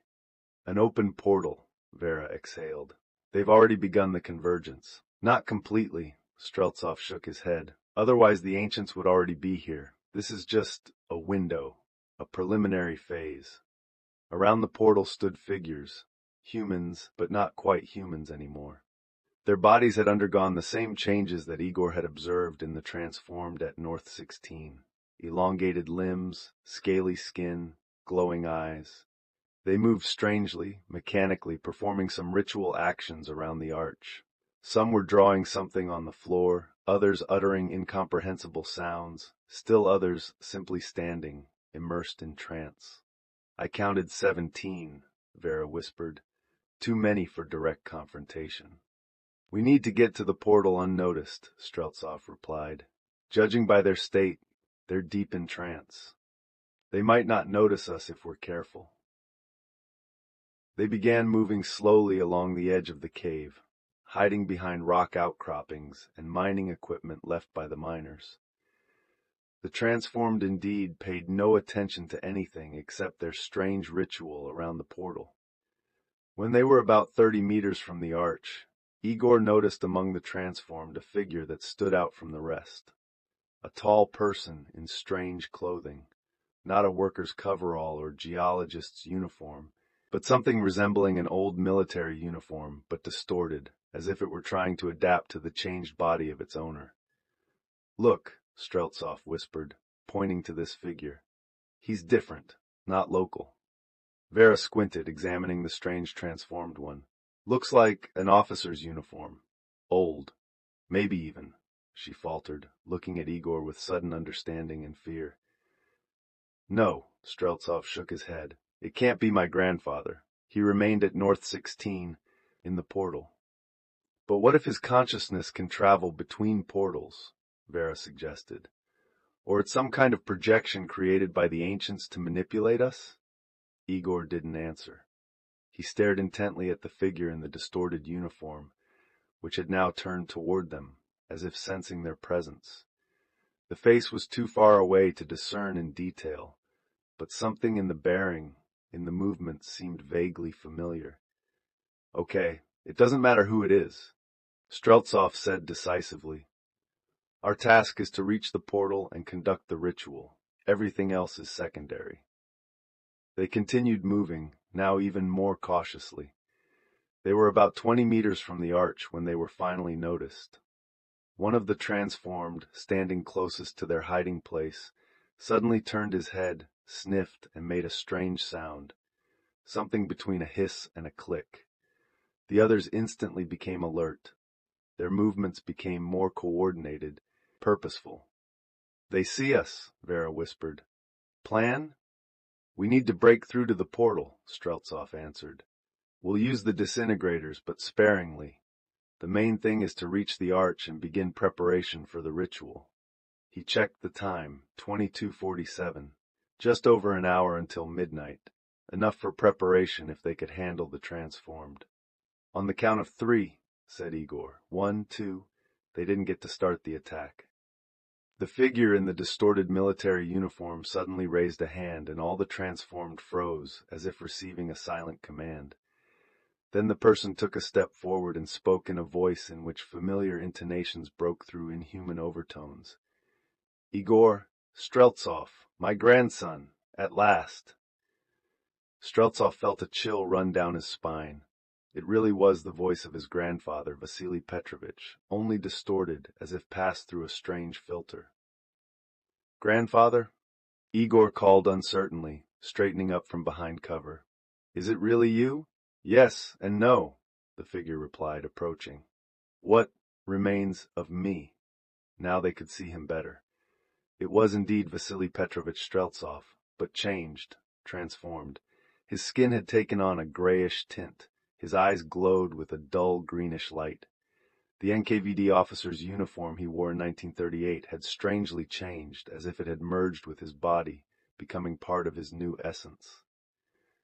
An open portal, Vera exhaled. They've already begun the convergence. Not completely, Streltsov shook his head. Otherwise the ancients would already be here. This is just a window, a preliminary phase. Around the portal stood figures, humans, but not quite humans anymore. Their bodies had undergone the same changes that Igor had observed in the transformed at North 16. Elongated limbs, scaly skin, glowing eyes. They moved strangely, mechanically, performing some ritual actions around the arch. Some were drawing something on the floor, others uttering incomprehensible sounds, still others simply standing, immersed in trance. I counted 17, Vera whispered. Too many for direct confrontation. We need to get to the portal unnoticed, Streltsov replied. Judging by their state, they're deep in trance. They might not notice us if we're careful. They began moving slowly along the edge of the cave, hiding behind rock outcroppings and mining equipment left by the miners. The transformed indeed paid no attention to anything except their strange ritual around the portal. When they were about 30 meters from the arch, Igor noticed among the transformed a figure that stood out from the rest. A tall person in strange clothing, not a worker's coverall or geologist's uniform, but something resembling an old military uniform, but distorted, as if it were trying to adapt to the changed body of its owner. Look, Streltsov whispered, pointing to this figure. He's different, not local. Vera squinted, examining the strange transformed one. Looks like an officer's uniform. Old. Maybe even, she faltered, looking at Igor with sudden understanding and fear. No, Streltsov shook his head. It can't be my grandfather. He remained at North 16, in the portal. But what if his consciousness can travel between portals? Vera suggested. Or it's some kind of projection created by the ancients to manipulate us? Igor didn't answer. He stared intently at the figure in the distorted uniform, which had now turned toward them, as if sensing their presence. The face was too far away to discern in detail, but something in the bearing, in the movement, seemed vaguely familiar. Okay, it doesn't matter who it is, Streltsov said decisively. Our task is to reach the portal and conduct the ritual. Everything else is secondary. They continued moving, now even more cautiously. They were about 20 meters from the arch when they were finally noticed. One of the transformed, standing closest to their hiding place, suddenly turned his head, sniffed, and made a strange sound, something between a hiss and a click. The others instantly became alert. Their movements became more coordinated, purposeful. They see us, Vera whispered. Plan? We need to break through to the portal, Streltsov answered. We'll use the disintegrators, but sparingly. The main thing is to reach the arch and begin preparation for the ritual. He checked the time, 22:47. Just over an hour until midnight. Enough for preparation if they could handle the transformed. On the count of 3, said Igor. 1, 2. They didn't get to start the attack. The figure in the distorted military uniform suddenly raised a hand, and all the transformed froze, as if receiving a silent command. Then the person took a step forward and spoke in a voice in which familiar intonations broke through inhuman overtones. Igor, Streltsov, my grandson, at last. Streltsov felt a chill run down his spine. It really was the voice of his grandfather, Vasily Petrovich, only distorted, as if passed through a strange filter. Grandfather? Igor called uncertainly, straightening up from behind cover. Is it really you? Yes and no, the figure replied, approaching. What remains of me? Now they could see him better. It was indeed Vasily Petrovich Streltsov, but changed, transformed. His skin had taken on a grayish tint. His eyes glowed with a dull greenish light. The NKVD officer's uniform he wore in 1938 had strangely changed, as if it had merged with his body, becoming part of his new essence.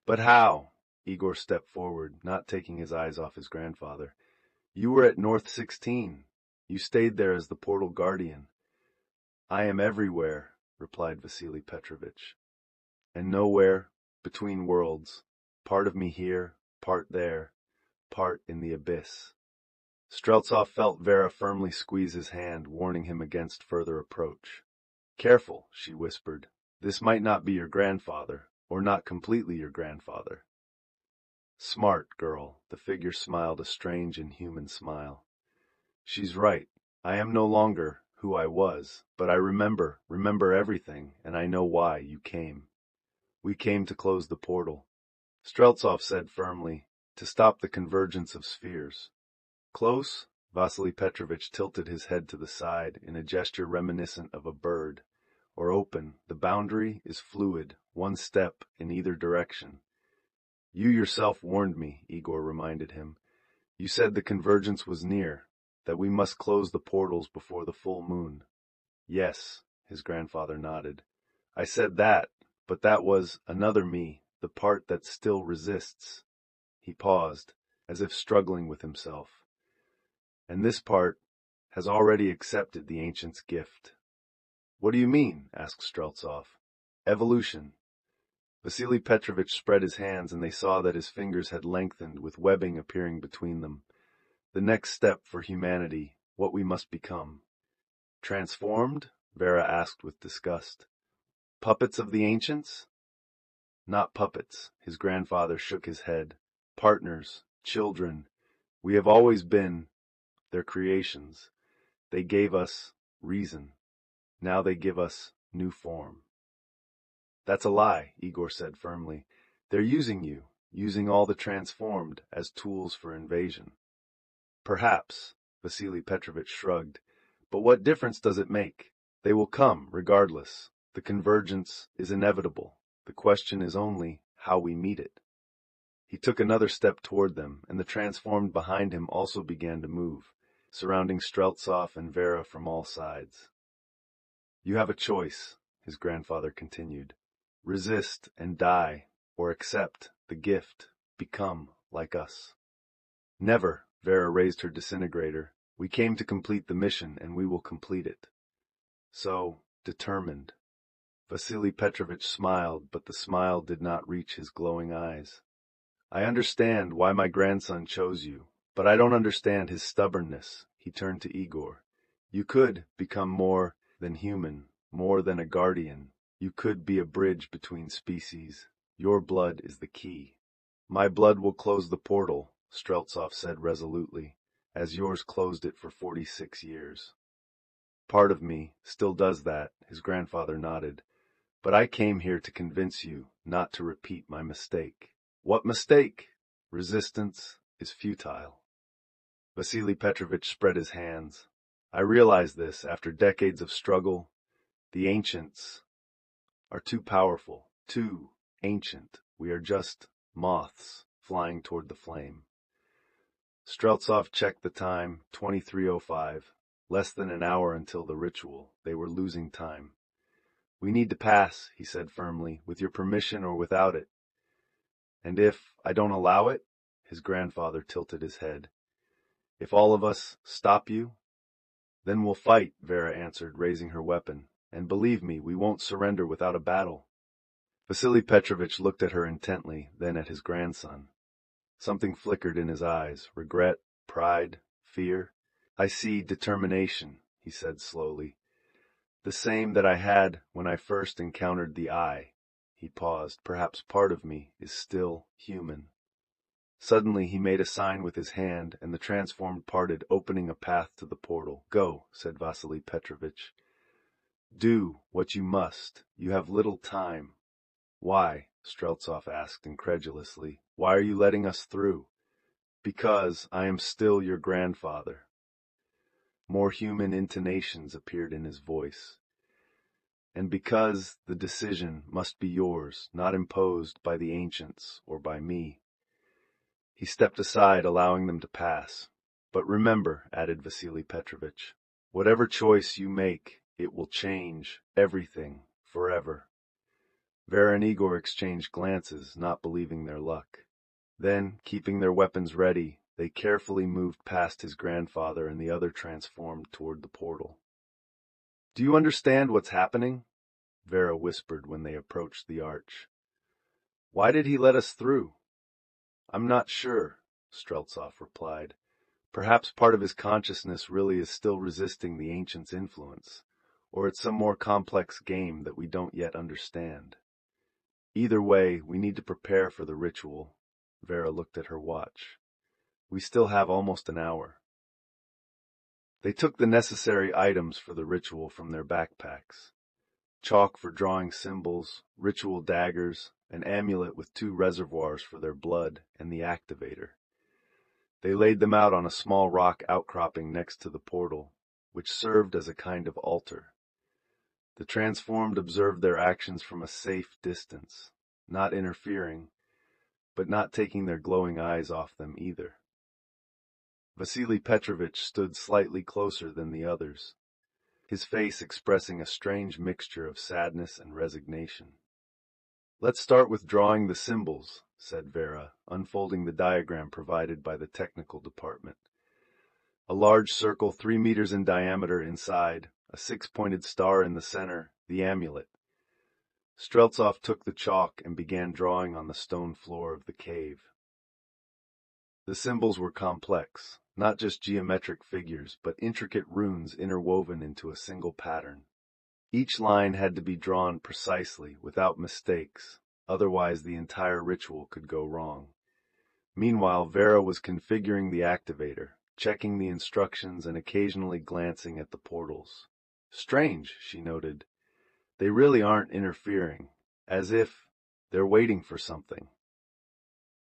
But how? Igor stepped forward, not taking his eyes off his grandfather. You were at North 16. You stayed there as the portal guardian. I am everywhere, replied Vasily Petrovich. And nowhere, between worlds, part of me here, part there, part in the abyss. Streltsov felt Vera firmly squeeze his hand, warning him against further approach. Careful, she whispered. This might not be your grandfather, or not completely your grandfather. Smart girl, the figure smiled a strange inhuman smile. She's right. I am no longer who I was, but I remember everything, and I know why you came. We came to close the portal, Streltsov said firmly, to stop the convergence of spheres. Close? Vasily Petrovich tilted his head to the side in a gesture reminiscent of a bird. Or open, the boundary is fluid, one step in either direction. You yourself warned me, Igor reminded him. You said the convergence was near, that we must close the portals before the full moon. Yes, his grandfather nodded. I said that, but that was another me, the part that still resists. He paused, as if struggling with himself. And this part has already accepted the ancient's gift. What do you mean? Asked Streltsov. Evolution. Vasily Petrovich spread his hands, and they saw that his fingers had lengthened, with webbing appearing between them. The next step for humanity, what we must become. Transformed? Vera asked with disgust. Puppets of the ancients? Not puppets, his grandfather shook his head. Partners, children. We have always been their creations. They gave us reason. Now they give us new form. That's a lie, Igor said firmly. They're using you, using all the transformed as tools for invasion. Perhaps, Vasily Petrovich shrugged, but what difference does it make? They will come, regardless. The convergence is inevitable. The question is only how we meet it. He took another step toward them, and the transformed behind him also began to move, surrounding Streltsov and Vera from all sides. You have a choice, his grandfather continued. Resist and die, or accept the gift, become like us. Never, Vera raised her disintegrator. We came to complete the mission, and we will complete it. So, determined. Vasily Petrovich smiled, but the smile did not reach his glowing eyes. I understand why my grandson chose you, but I don't understand his stubbornness. He turned to Igor. You could become more than human, more than a guardian. You could be a bridge between species. Your blood is the key. My blood will close the portal, Streltsov said resolutely, as yours closed it for 46 years. Part of me still does that, his grandfather nodded. But I came here to convince you not to repeat my mistake. What mistake? Resistance is futile. Vasily Petrovich spread his hands. I realize this after decades of struggle. The ancients are too powerful, too ancient. We are just moths flying toward the flame. Streltsov checked the time, 23:05. Less than an hour until the ritual. They were losing time. We need to pass, he said firmly, with your permission or without it. And if I don't allow it? His grandfather tilted his head. If all of us stop you? Then we'll fight, Vera answered, raising her weapon. And believe me, we won't surrender without a battle. Vasily Petrovich looked at her intently, then at his grandson. Something flickered in his eyes, regret, pride, fear. I see determination, he said slowly. The same that I had when I first encountered the eye. He paused. Perhaps part of me is still human. Suddenly he made a sign with his hand, and the transformed parted, opening a path to the portal. Go, said Vasily Petrovich. Do what you must. You have little time. Why? Streltsov asked incredulously. Why are you letting us through? Because I am still your grandfather. More human intonations appeared in his voice. And because the decision must be yours, not imposed by the ancients or by me. He stepped aside, allowing them to pass. But remember, added Vasily Petrovich, whatever choice you make, it will change everything forever. Vera and Igor exchanged glances, not believing their luck. Then, keeping their weapons ready, they carefully moved past his grandfather and the other transformed toward the portal. Do you understand what's happening? Vera whispered when they approached the arch. Why did he let us through? I'm not sure, Streltsov replied. Perhaps part of his consciousness really is still resisting the ancients' influence, or it's some more complex game that we don't yet understand. Either way, we need to prepare for the ritual. Vera looked at her watch. We still have almost an hour. They took the necessary items for the ritual from their backpacks. Chalk for drawing symbols, ritual daggers, an amulet with 2 reservoirs for their blood, and the activator. They laid them out on a small rock outcropping next to the portal, which served as a kind of altar. The transformed observed their actions from a safe distance, not interfering, but not taking their glowing eyes off them either. Vasily Petrovich stood slightly closer than the others, his face expressing a strange mixture of sadness and resignation. "Let's start with drawing the symbols," said Vera, unfolding the diagram provided by the technical department. A large circle 3 meters in diameter inside, a 6-pointed star in the center, the amulet. Streltsov took the chalk and began drawing on the stone floor of the cave. The symbols were complex, not just geometric figures, but intricate runes interwoven into a single pattern. Each line had to be drawn precisely, without mistakes, otherwise the entire ritual could go wrong. Meanwhile, Vera was configuring the activator, checking the instructions and occasionally glancing at the portals. "Strange," she noted. "They really aren't interfering, as if they're waiting for something."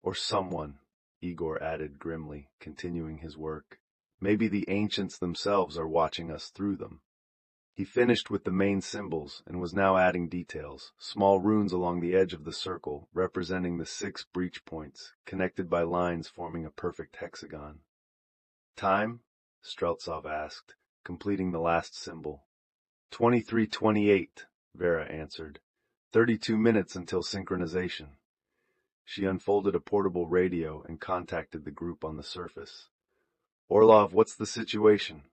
"Or someone," Igor added grimly, continuing his work. "Maybe the ancients themselves are watching us through them." He finished with the main symbols and was now adding details, small runes along the edge of the circle, representing the 6 breach points, connected by lines forming a perfect hexagon. "Time?" Streltsov asked, completing the last symbol. 23:28, Vera answered. 32 minutes until synchronization. She unfolded a portable radio and contacted the group on the surface. "Orlov, what's the situation?"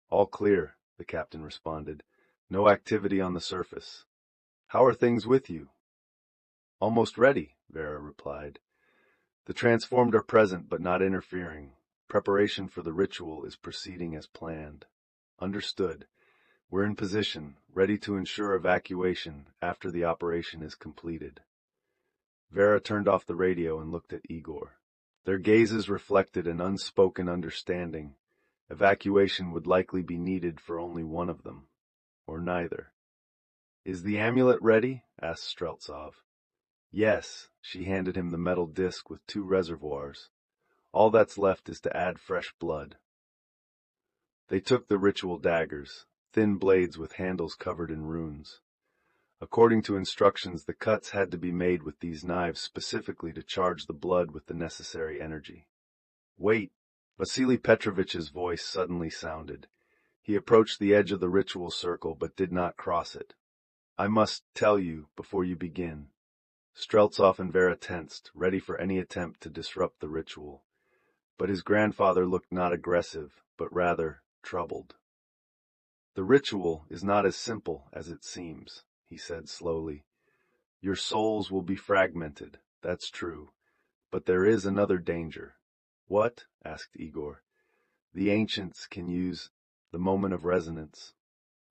"All clear," the captain responded. "No activity on the surface. How are things with you?" "Almost ready," Vera replied. "The transformed are present but not interfering. Preparation for the ritual is proceeding as planned." "Understood. We're in position, ready to ensure evacuation after the operation is completed." Vera turned off the radio and looked at Igor. Their gazes reflected an unspoken understanding. Evacuation would likely be needed for only one of them, or neither. "Is the amulet ready?" asked Streltsov. "Yes." She handed him the metal disc with 2 reservoirs. "All that's left is to add fresh blood." They took the ritual daggers, thin blades with handles covered in runes. According to instructions, the cuts had to be made with these knives specifically to charge the blood with the necessary energy. "Wait!" Vasily Petrovich's voice suddenly sounded. He approached the edge of the ritual circle but did not cross it. "I must tell you before you begin." Streltsov and Vera tensed, ready for any attempt to disrupt the ritual. But his grandfather looked not aggressive, but rather troubled. "The ritual is not as simple as it seems," he said slowly. "Your souls will be fragmented, that's true, but there is another danger." "What?" asked Igor. "The ancients can use the moment of resonance."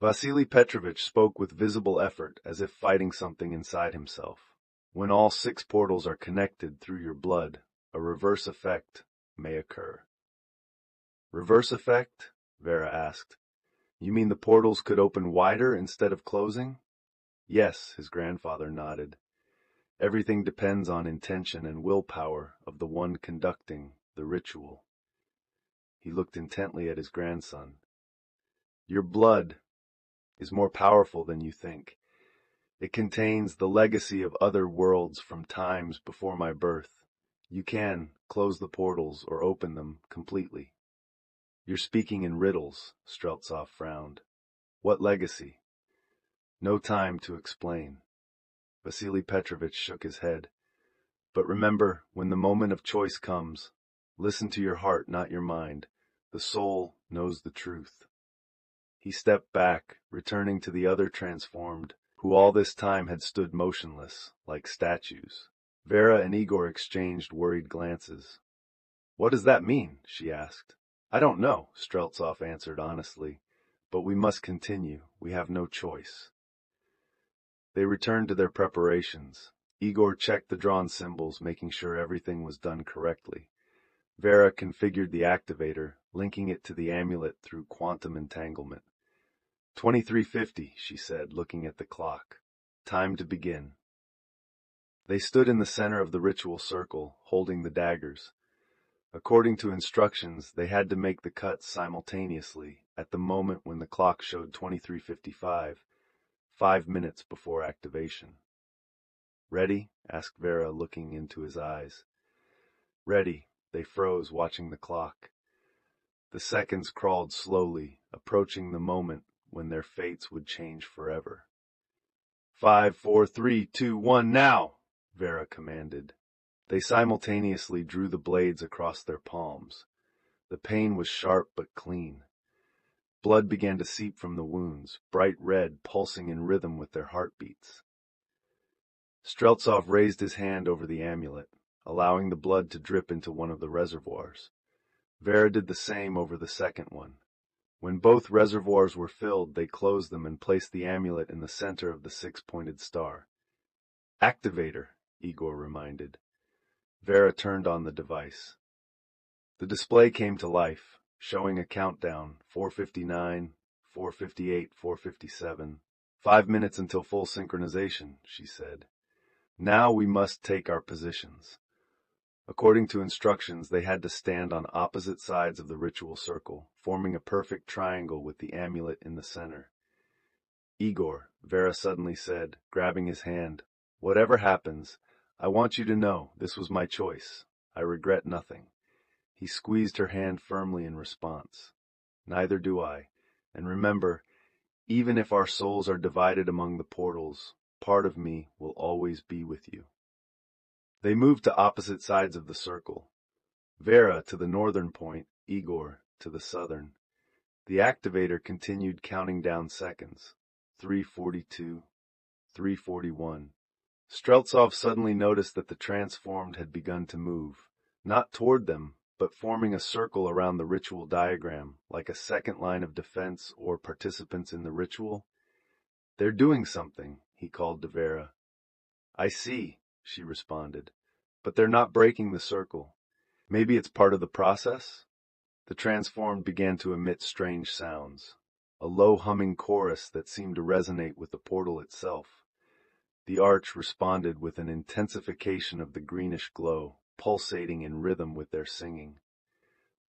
Vasily Petrovich spoke with visible effort, as if fighting something inside himself. "When all 6 portals are connected through your blood, a reverse effect may occur." "Reverse effect?" Vera asked. "You mean the portals could open wider instead of closing?" "Yes," his grandfather nodded. "Everything depends on intention and willpower of the one conducting the ritual." He looked intently at his grandson. "Your blood is more powerful than you think. It contains the legacy of other worlds from times before my birth. You can close the portals or open them completely." "You're speaking in riddles," Streltsov frowned. "What legacy?" "No time to explain." Vasily Petrovich shook his head. "But remember, when the moment of choice comes, listen to your heart, not your mind. The soul knows the truth." He stepped back, returning to the other transformed, who all this time had stood motionless, like statues. Vera and Igor exchanged worried glances. "What does that mean?" she asked. "I don't know," Streltsov answered honestly. "But we must continue. We have no choice." They returned to their preparations. Igor checked the drawn symbols, making sure everything was done correctly. Vera configured the activator, linking it to the amulet through quantum entanglement. 23:50, she said, looking at the clock. "Time to begin." They stood in the center of the ritual circle, holding the daggers. According to instructions, they had to make the cuts simultaneously at the moment when the clock showed 23:55, 5 minutes before activation. "Ready?" asked Vera, looking into his eyes. "Ready." They froze, watching the clock. The seconds crawled slowly, approaching the moment when their fates would change forever. 5, 4, 3, 2, 1, now! Vera commanded. They simultaneously drew the blades across their palms. The pain was sharp but clean. Blood began to seep from the wounds, bright red, pulsing in rhythm with their heartbeats. Streltsov raised his hand over the amulet, allowing the blood to drip into one of the reservoirs. Vera did the same over the second one. When both reservoirs were filled, they closed them and placed the amulet in the center of the six-pointed star. "Activator," Igor reminded. Vera turned on the device. The display came to life, showing a countdown, 4:59, 4:58, 4:57. 5 minutes until full synchronization, she said. "Now we must take our positions." According to instructions, they had to stand on opposite sides of the ritual circle, forming a perfect triangle with the amulet in the center. "Igor," Vera suddenly said, grabbing his hand, "whatever happens, I want you to know this was my choice. I regret nothing." He squeezed her hand firmly in response. "Neither do I. And remember, even if our souls are divided among the portals, part of me will always be with you." They moved to opposite sides of the circle. Vera to the northern point, Igor to the southern. The activator continued counting down seconds. 3:42, 3:41. Streltsov suddenly noticed that the transformed had begun to move, not toward them, but forming a circle around the ritual diagram, like a second line of defense or participants in the ritual. "They're doing something," he called to Vera. "I see," she responded, "but they're not breaking the circle. Maybe it's part of the process?" The transformed began to emit strange sounds, a low humming chorus that seemed to resonate with the portal itself. The arch responded with an intensification of the greenish glow, pulsating in rhythm with their singing.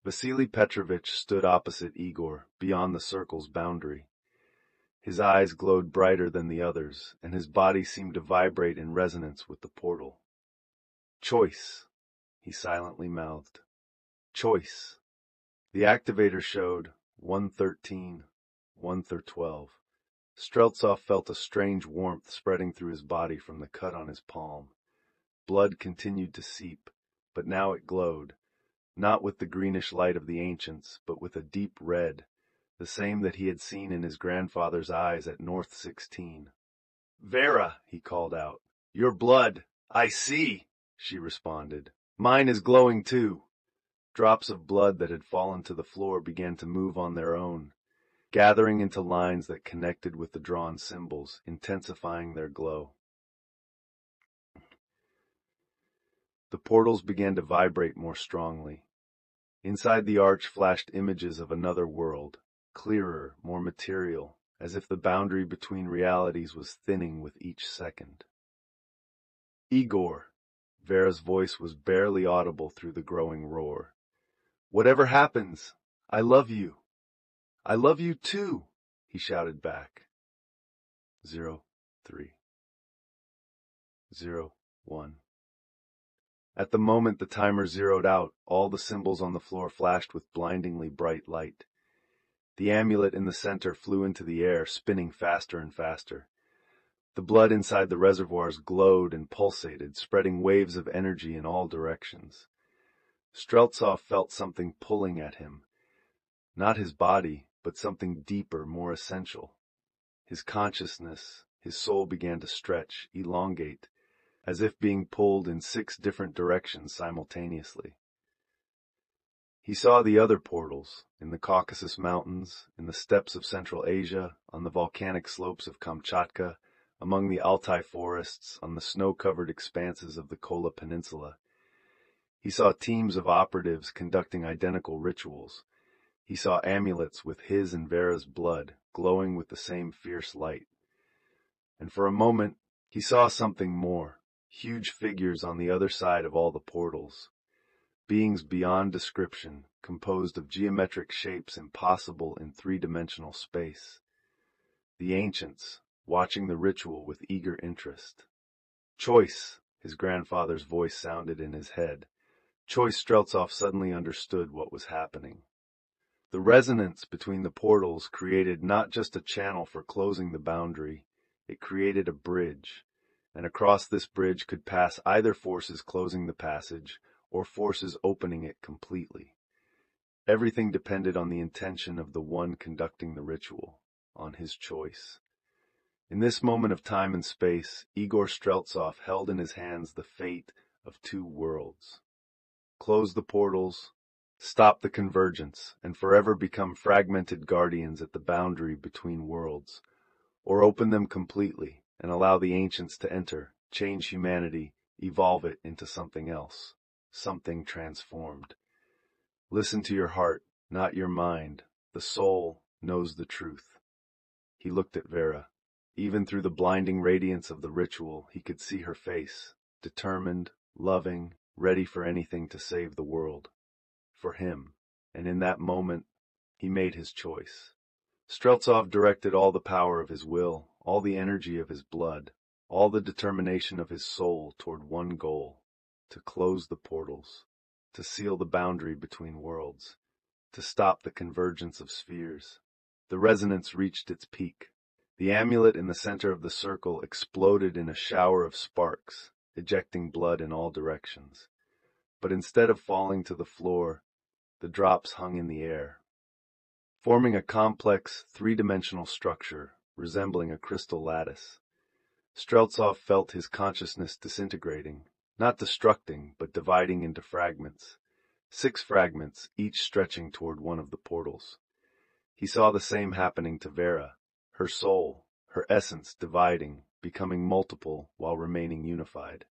Vasily Petrovich stood opposite Igor, beyond the circle's boundary. His eyes glowed brighter than the others, and his body seemed to vibrate in resonance with the portal. "Choice," he silently mouthed. "Choice." The activator showed 1:13, 1:12. Streltsov felt a strange warmth spreading through his body from the cut on his palm. Blood continued to seep, but now it glowed, not with the greenish light of the ancients, but with a deep red, the same that he had seen in his grandfather's eyes at North 16. "Vera," he called out, "your blood." "I see," she responded. "Mine is glowing too." Drops of blood that had fallen to the floor began to move on their own, gathering into lines that connected with the drawn symbols, intensifying their glow. The portals began to vibrate more strongly. Inside the arch flashed images of another world, clearer, more material, as if the boundary between realities was thinning with each second. "Igor," Vera's voice was barely audible through the growing roar. "Whatever happens, I love you." "I love you too," he shouted back. 0, 3. 0, 1. At the moment the timer zeroed out, all the symbols on the floor flashed with blindingly bright light. The amulet in the center flew into the air, spinning faster and faster. The blood inside the reservoirs glowed and pulsated, spreading waves of energy in all directions. Streltsov felt something pulling at him. Not his body, but something deeper, more essential. His consciousness, his soul began to stretch, elongate, as if being pulled in 6 different directions simultaneously. He saw the other portals, in the Caucasus Mountains, in the steppes of Central Asia, on the volcanic slopes of Kamchatka, among the Altai forests, on the snow-covered expanses of the Kola Peninsula. He saw teams of operatives conducting identical rituals. He saw amulets with his and Vera's blood, glowing with the same fierce light. And for a moment, he saw something more, huge figures on the other side of all the portals. beings beyond description, composed of geometric shapes impossible in three-dimensional space. The ancients, watching the ritual with eager interest. "Choice," his grandfather's voice sounded in his head. Choice Streltsov suddenly understood what was happening. The resonance between the portals created not just a channel for closing the boundary, it created a bridge, and across this bridge could pass either forces closing the passage or forces opening it completely. Everything depended on the intention of the one conducting the ritual, on his choice. In this moment of time and space, Igor Streltsov held in his hands the fate of two worlds. Close the portals, stop the convergence, and forever become fragmented guardians at the boundary between worlds, or open them completely and allow the ancients to enter, change humanity, evolve it into something else, something transformed. Listen to your heart, not your mind. The soul knows the truth. He looked at Vera. Even through the blinding radiance of the ritual, he could see her face, determined, loving, ready for anything to save the world. For him. And in that moment, he made his choice. Streltsov directed all the power of his will, all the energy of his blood, all the determination of his soul toward one goal: to close the portals, to seal the boundary between worlds, to stop the convergence of spheres. The resonance reached its peak. The amulet in the center of the circle exploded in a shower of sparks, ejecting blood in all directions. But instead of falling to the floor, the drops hung in the air, forming a complex, three-dimensional structure resembling a crystal lattice. Streltsov felt his consciousness disintegrating, not destructing, but dividing into fragments. 6 fragments, each stretching toward one of the portals. He saw the same happening to Vera, her soul, her essence dividing, becoming multiple while remaining unified.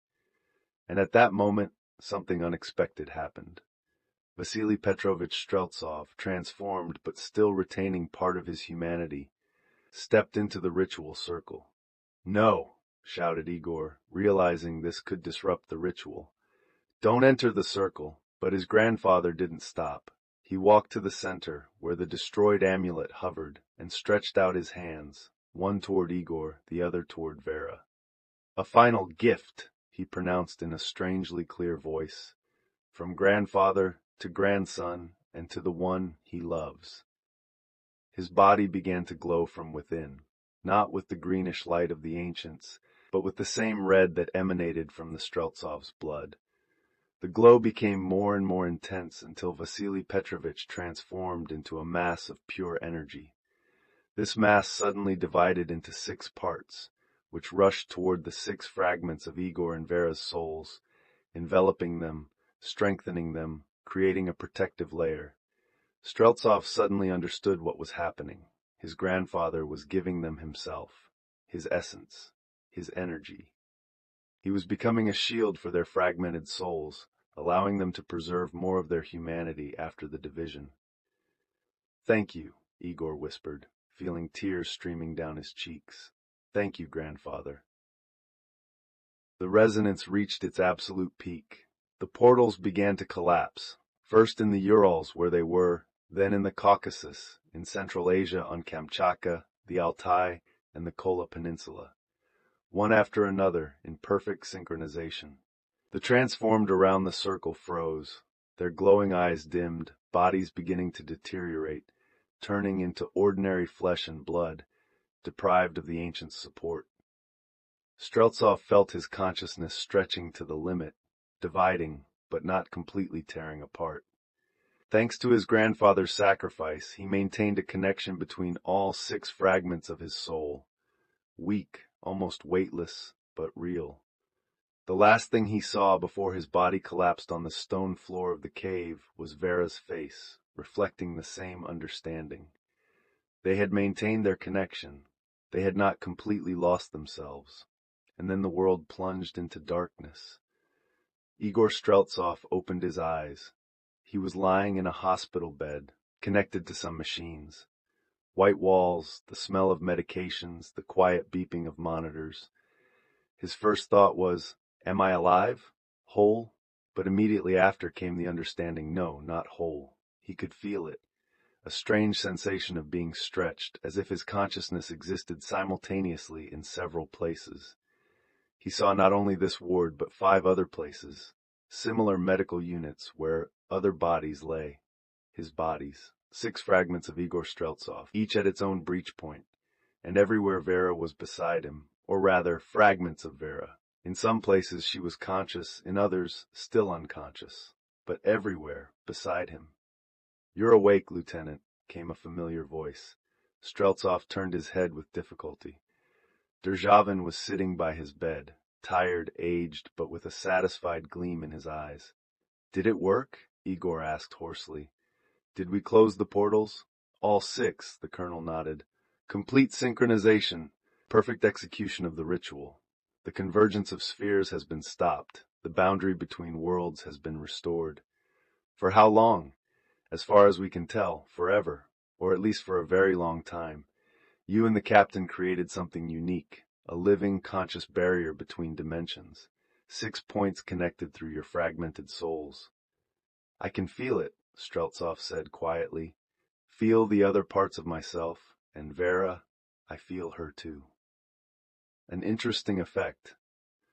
And at that moment, something unexpected happened. Vasily Petrovich Streltsov, transformed but still retaining part of his humanity, stepped into the ritual circle. "No!" shouted Igor, realizing this could disrupt the ritual. "Don't enter the circle." But his grandfather didn't stop. He walked to the center, where the destroyed amulet hovered, and stretched out his hands, one toward Igor, the other toward Vera. "A final gift," he pronounced in a strangely clear voice, "from grandfather to grandson and to the one he loves." His body began to glow from within, not with the greenish light of the ancients, but with the same red that emanated from the Streltsov's blood. The glow became more and more intense until Vasily Petrovich transformed into a mass of pure energy. This mass suddenly divided into 6 parts, which rushed toward the 6 fragments of Igor and Vera's souls, enveloping them, strengthening them, creating a protective layer. Streltsov suddenly understood what was happening. His grandfather was giving them himself, his essence, his energy. He was becoming a shield for their fragmented souls, allowing them to preserve more of their humanity after the division. "Thank you," Igor whispered, feeling tears streaming down his cheeks. "Thank you, grandfather." The resonance reached its absolute peak. The portals began to collapse, first in the Urals where they were, then in the Caucasus, in Central Asia on Kamchatka, the Altai, and the Kola Peninsula, one after another in perfect synchronization. The transformed around the circle froze, their glowing eyes dimmed, bodies beginning to deteriorate, turning into ordinary flesh and blood, deprived of the ancients' support. Streltsov felt his consciousness stretching to the limit, dividing, but not completely tearing apart. Thanks to his grandfather's sacrifice, he maintained a connection between all 6 fragments of his soul, weak, almost weightless, but real. The last thing he saw before his body collapsed on the stone floor of the cave was Vera's face, reflecting the same understanding. They had maintained their connection. They had not completely lost themselves. And then the world plunged into darkness. Igor Streltsov opened his eyes. He was lying in a hospital bed, connected to some machines. White walls, the smell of medications, the quiet beeping of monitors. His first thought was, "Am I alive? Whole?" But immediately after came the understanding, no, not whole. He could feel it. A strange sensation of being stretched, as if his consciousness existed simultaneously in several places. He saw not only this ward, but 5 other places, similar medical units where other bodies lay. His bodies, 6 fragments of Igor Streltsov, each at its own breach point, and everywhere Vera was beside him, or rather, fragments of Vera. In some places she was conscious, in others still unconscious, but everywhere beside him. "You're awake, Lieutenant," came a familiar voice. Streltsov turned his head with difficulty. Derzhavin was sitting by his bed, tired, aged, but with a satisfied gleam in his eyes. "Did it work?" Igor asked hoarsely. "Did we close the portals?" "All 6, the colonel nodded. "Complete synchronization, perfect execution of the ritual. The convergence of spheres has been stopped. The boundary between worlds has been restored." "For how long?" "As far as we can tell, forever, or at least for a very long time. You and the captain created something unique, a living, conscious barrier between dimensions, 6 points connected through your fragmented souls." "I can feel it," Streltsov said quietly. "Feel the other parts of myself, and Vera, I feel her too." "An interesting effect,"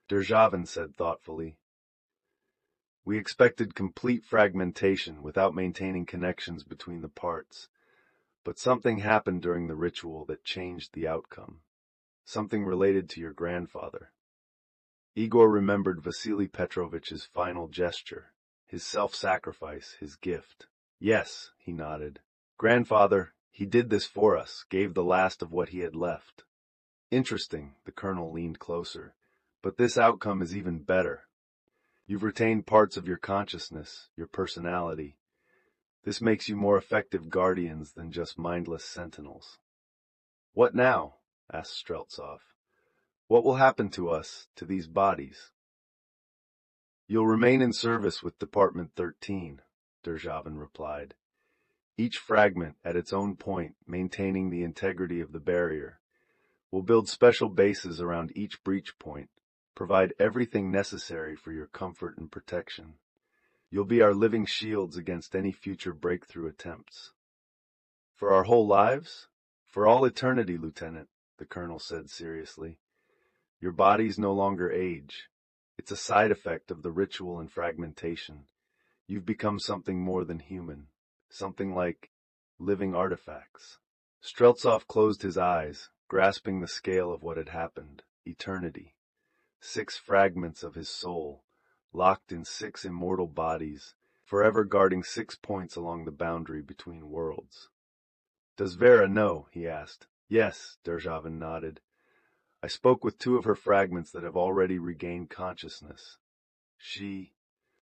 Derzhavin said thoughtfully. "We expected complete fragmentation without maintaining connections between the parts. But something happened during the ritual that changed the outcome. Something related to your grandfather." Igor remembered Vasily Petrovich's final gesture, his self-sacrifice, his gift. "Yes," he nodded. "Grandfather, he did this for us, gave the last of what he had left." "Interesting," the colonel leaned closer. "But this outcome is even better. You've retained parts of your consciousness, your personality. This makes you more effective guardians than just mindless sentinels." "What now?" asked Streltsov. "What will happen to us, to these bodies?" "You'll remain in service with Department 13, Derzhavin replied. "Each fragment at its own point, maintaining the integrity of the barrier. We'll build special bases around each breach point, provide everything necessary for your comfort and protection. You'll be our living shields against any future breakthrough attempts." "For our whole lives?" "For all eternity, Lieutenant," the colonel said seriously. "Your bodies no longer age. It's a side effect of the ritual and fragmentation. You've become something more than human, something like living artifacts." Streltsov closed his eyes, grasping the scale of what had happened. Eternity. 6 fragments of his soul, locked in 6 immortal bodies, forever guarding 6 points along the boundary between worlds. "Does Vera know?" he asked. "Yes," Derzhavin nodded. "I spoke with 2 of her fragments that have already regained consciousness. She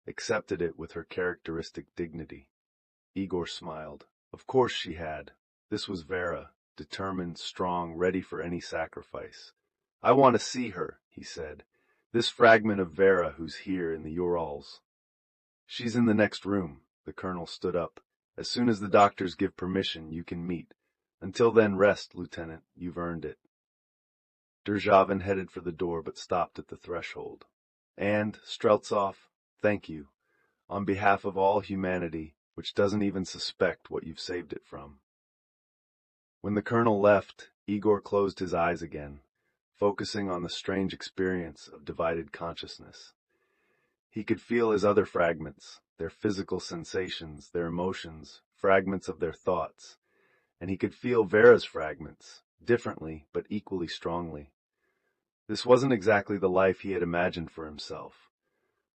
accepted it with her characteristic dignity." Igor smiled. Of course she had. This was Vera, determined, strong, ready for any sacrifice. "I want to see her," he said. "This fragment of Vera who's here in the Urals." "She's in the next room." The colonel stood up. "As soon as the doctors give permission, you can meet. Until then, rest, Lieutenant. You've earned it." Derzhavin headed for the door, but stopped at the threshold. "And, Streltsov, thank you, on behalf of all humanity, which doesn't even suspect what you've saved it from." When the colonel left, Igor closed his eyes again, focusing on the strange experience of divided consciousness. He could feel his other fragments, their physical sensations, their emotions, fragments of their thoughts, and he could feel Vera's fragments, differently but equally strongly. This wasn't exactly the life he had imagined for himself,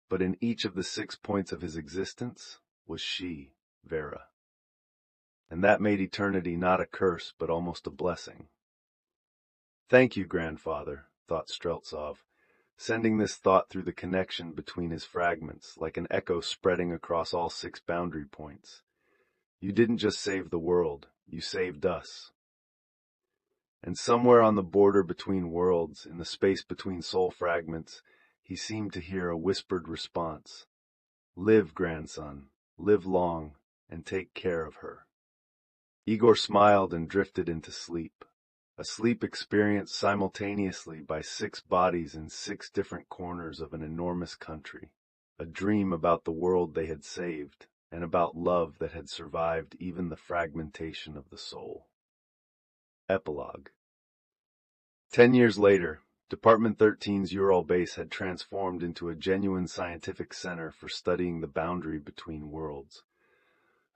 but in each of the 6 points of his existence was she, Vera. And that made eternity not a curse, but almost a blessing. "Thank you, grandfather," thought Streltsov, sending this thought through the connection between his fragments, like an echo spreading across all 6 boundary points. "You didn't just save the world, you saved us." And somewhere on the border between worlds, in the space between soul fragments, he seemed to hear a whispered response. "Live, grandson, live long, and take care of her." Igor smiled and drifted into sleep, a sleep experienced simultaneously by 6 bodies in 6 different corners of an enormous country. a dream about the world they had saved, and about love that had survived even the fragmentation of the soul. Epilogue. 10 years later, Department 13's Ural base had transformed into a genuine scientific center for studying the boundary between worlds.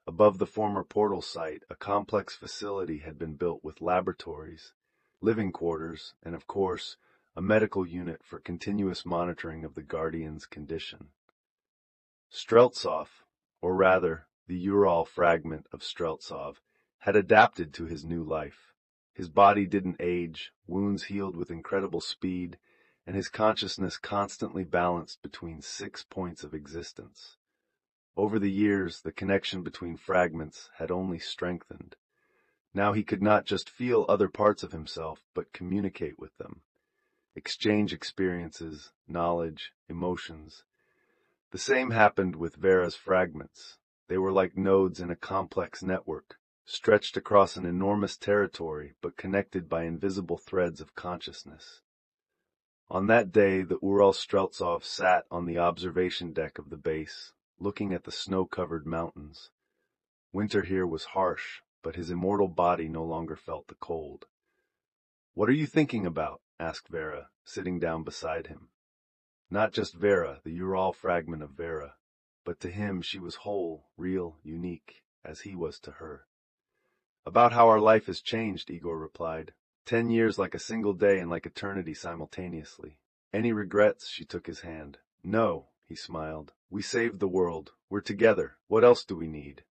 Above the former portal site, a complex facility had been built with laboratories, living quarters, and of course, a medical unit for continuous monitoring of the Guardian's condition. Streltsov, or rather, the Ural fragment of Streltsov, had adapted to his new life. His body didn't age, wounds healed with incredible speed, and his consciousness constantly balanced between 6 points of existence. Over the years, the connection between fragments had only strengthened. Now he could not just feel other parts of himself, but communicate with them, exchange experiences, knowledge, emotions. The same happened with Vera's fragments. They were like nodes in a complex network, stretched across an enormous territory, but connected by invisible threads of consciousness. On that day, the Ural Streltsov sat on the observation deck of the base, looking at the snow-covered mountains. Winter here was harsh, but his immortal body no longer felt the cold. "What are you thinking about?" asked Vera, sitting down beside him. Not just Vera, the Ural fragment of Vera, but to him she was whole, real, unique, as he was to her. "About how our life has changed," Igor replied. 10 years like a single day and like eternity simultaneously. "Any regrets?" She took his hand. "No," he smiled. "We saved the world. We're together. What else do we need?"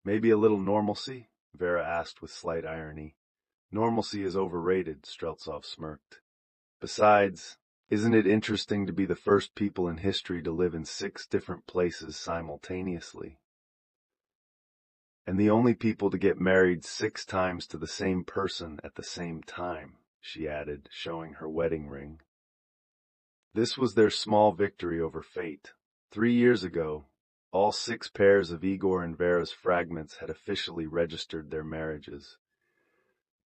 "Maybe a little normalcy?" Vera asked with slight irony. "Normalcy is overrated," Streltsov smirked. "Besides, isn't it interesting to be the first people in history to live in 6 different places simultaneously? And the only people to get married 6 times to the same person at the same time," she added, showing her wedding ring. This was their small victory over fate. 3 years ago, all 6 pairs of Igor and Vera's fragments had officially registered their marriages.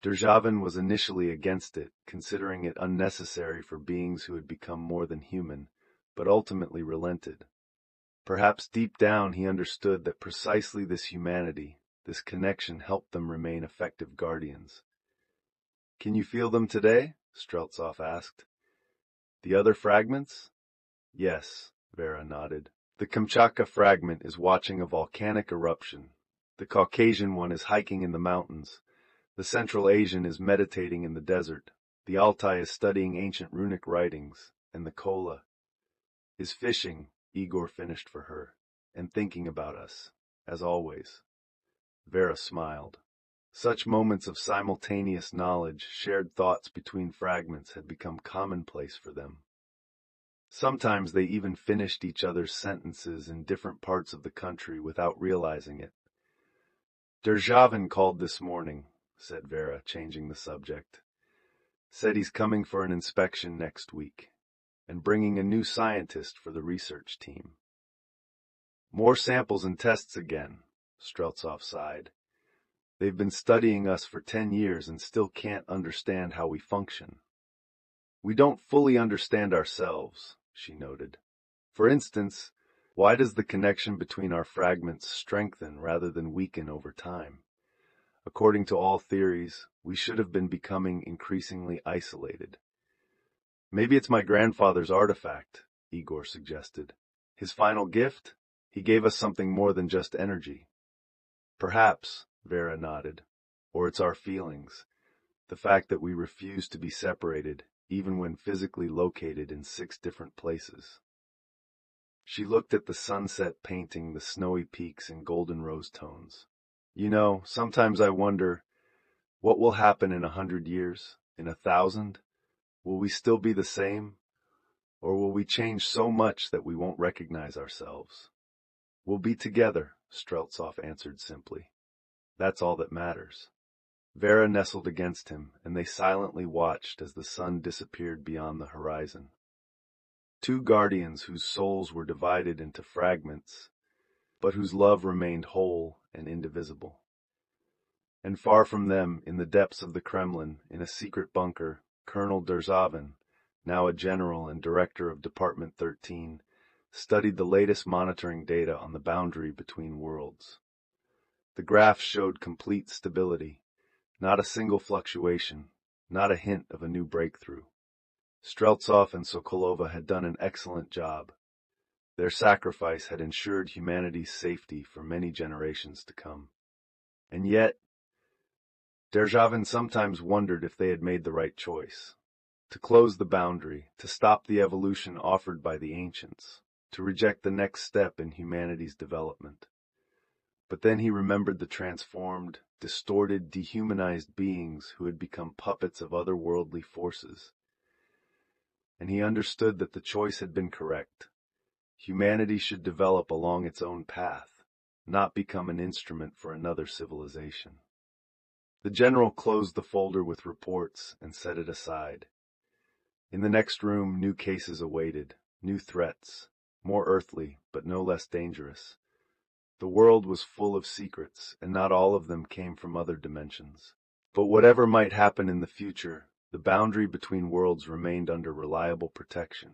Derzhavin was initially against it, considering it unnecessary for beings who had become more than human, but ultimately relented. Perhaps deep down he understood that precisely this humanity, this connection helped them remain effective guardians. "Can you feel them today?" Streltsov asked. "The other fragments?" "Yes," Vera nodded. "The Kamchatka fragment is watching a volcanic eruption. The Caucasian one is hiking in the mountains. The Central Asian is meditating in the desert. The Altai is studying ancient runic writings. And the Kola is fishing," Igor finished for her, "and thinking about us, as always." Vera smiled. Such moments of simultaneous knowledge, shared thoughts between fragments had become commonplace for them. Sometimes they even finished each other's sentences in different parts of the country without realizing it. "Derzhavin called this morning," said Vera, changing the subject. "Said he's coming for an inspection next week, and bringing a new scientist for the research team." "More samples and tests again," Streltsov sighed. "They've been studying us for 10 years and still can't understand how we function." "We don't fully understand ourselves," she noted. "For instance, why does the connection between our fragments strengthen rather than weaken over time? According to all theories, we should have been becoming increasingly isolated." "Maybe it's my grandfather's artifact," Igor suggested. "His final gift? He gave us something more than just energy." "Perhaps," Vera nodded. "Or it's our feelings. The fact that we refuse to be separated, even when physically located in 6 different places." She looked at the sunset painting the snowy peaks in golden rose tones. "You know, sometimes I wonder, what will happen in 100 years? In 1,000? Will we still be the same? Or will we change so much that we won't recognize ourselves?" "We'll be together," Streltsov answered simply. "That's all that matters." Vera nestled against him, and they silently watched as the sun disappeared beyond the horizon. 2 guardians whose souls were divided into fragments, but whose love remained whole and indivisible. And far from them, in the depths of the Kremlin, in a secret bunker, Colonel Derzhavin, now a general and director of Department 13, studied the latest monitoring data on the boundary between worlds. The graphs showed complete stability, not a single fluctuation, not a hint of a new breakthrough. Streltsov and Sokolova had done an excellent job. Their sacrifice had ensured humanity's safety for many generations to come. And yet, Derzhavin sometimes wondered if they had made the right choice. To close the boundary, to stop the evolution offered by the ancients, to reject the next step in humanity's development. But then he remembered the transformed, distorted, dehumanized beings who had become puppets of otherworldly forces. And he understood that the choice had been correct. Humanity should develop along its own path, not become an instrument for another civilization. The general closed the folder with reports and set it aside. In the next room, new cases awaited, new threats, more earthly, but no less dangerous. The world was full of secrets, and not all of them came from other dimensions. But whatever might happen in the future, the boundary between worlds remained under reliable protection.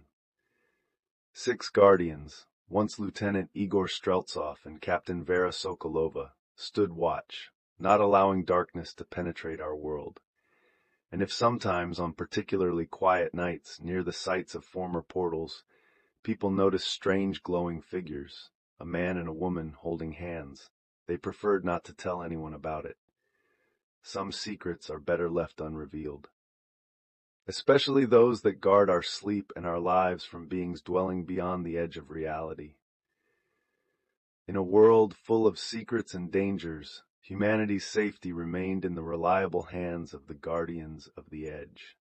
6 guardians, once Lieutenant Igor Streltsov and Captain Vera Sokolova, stood watch, not allowing darkness to penetrate our world. And if sometimes, on particularly quiet nights near the sites of former portals, people noticed strange glowing figures, a man and a woman holding hands, they preferred not to tell anyone about it. Some secrets are better left unrevealed. Especially those that guard our sleep and our lives from beings dwelling beyond the edge of reality. In a world full of secrets and dangers, humanity's safety remained in the reliable hands of the guardians of the edge.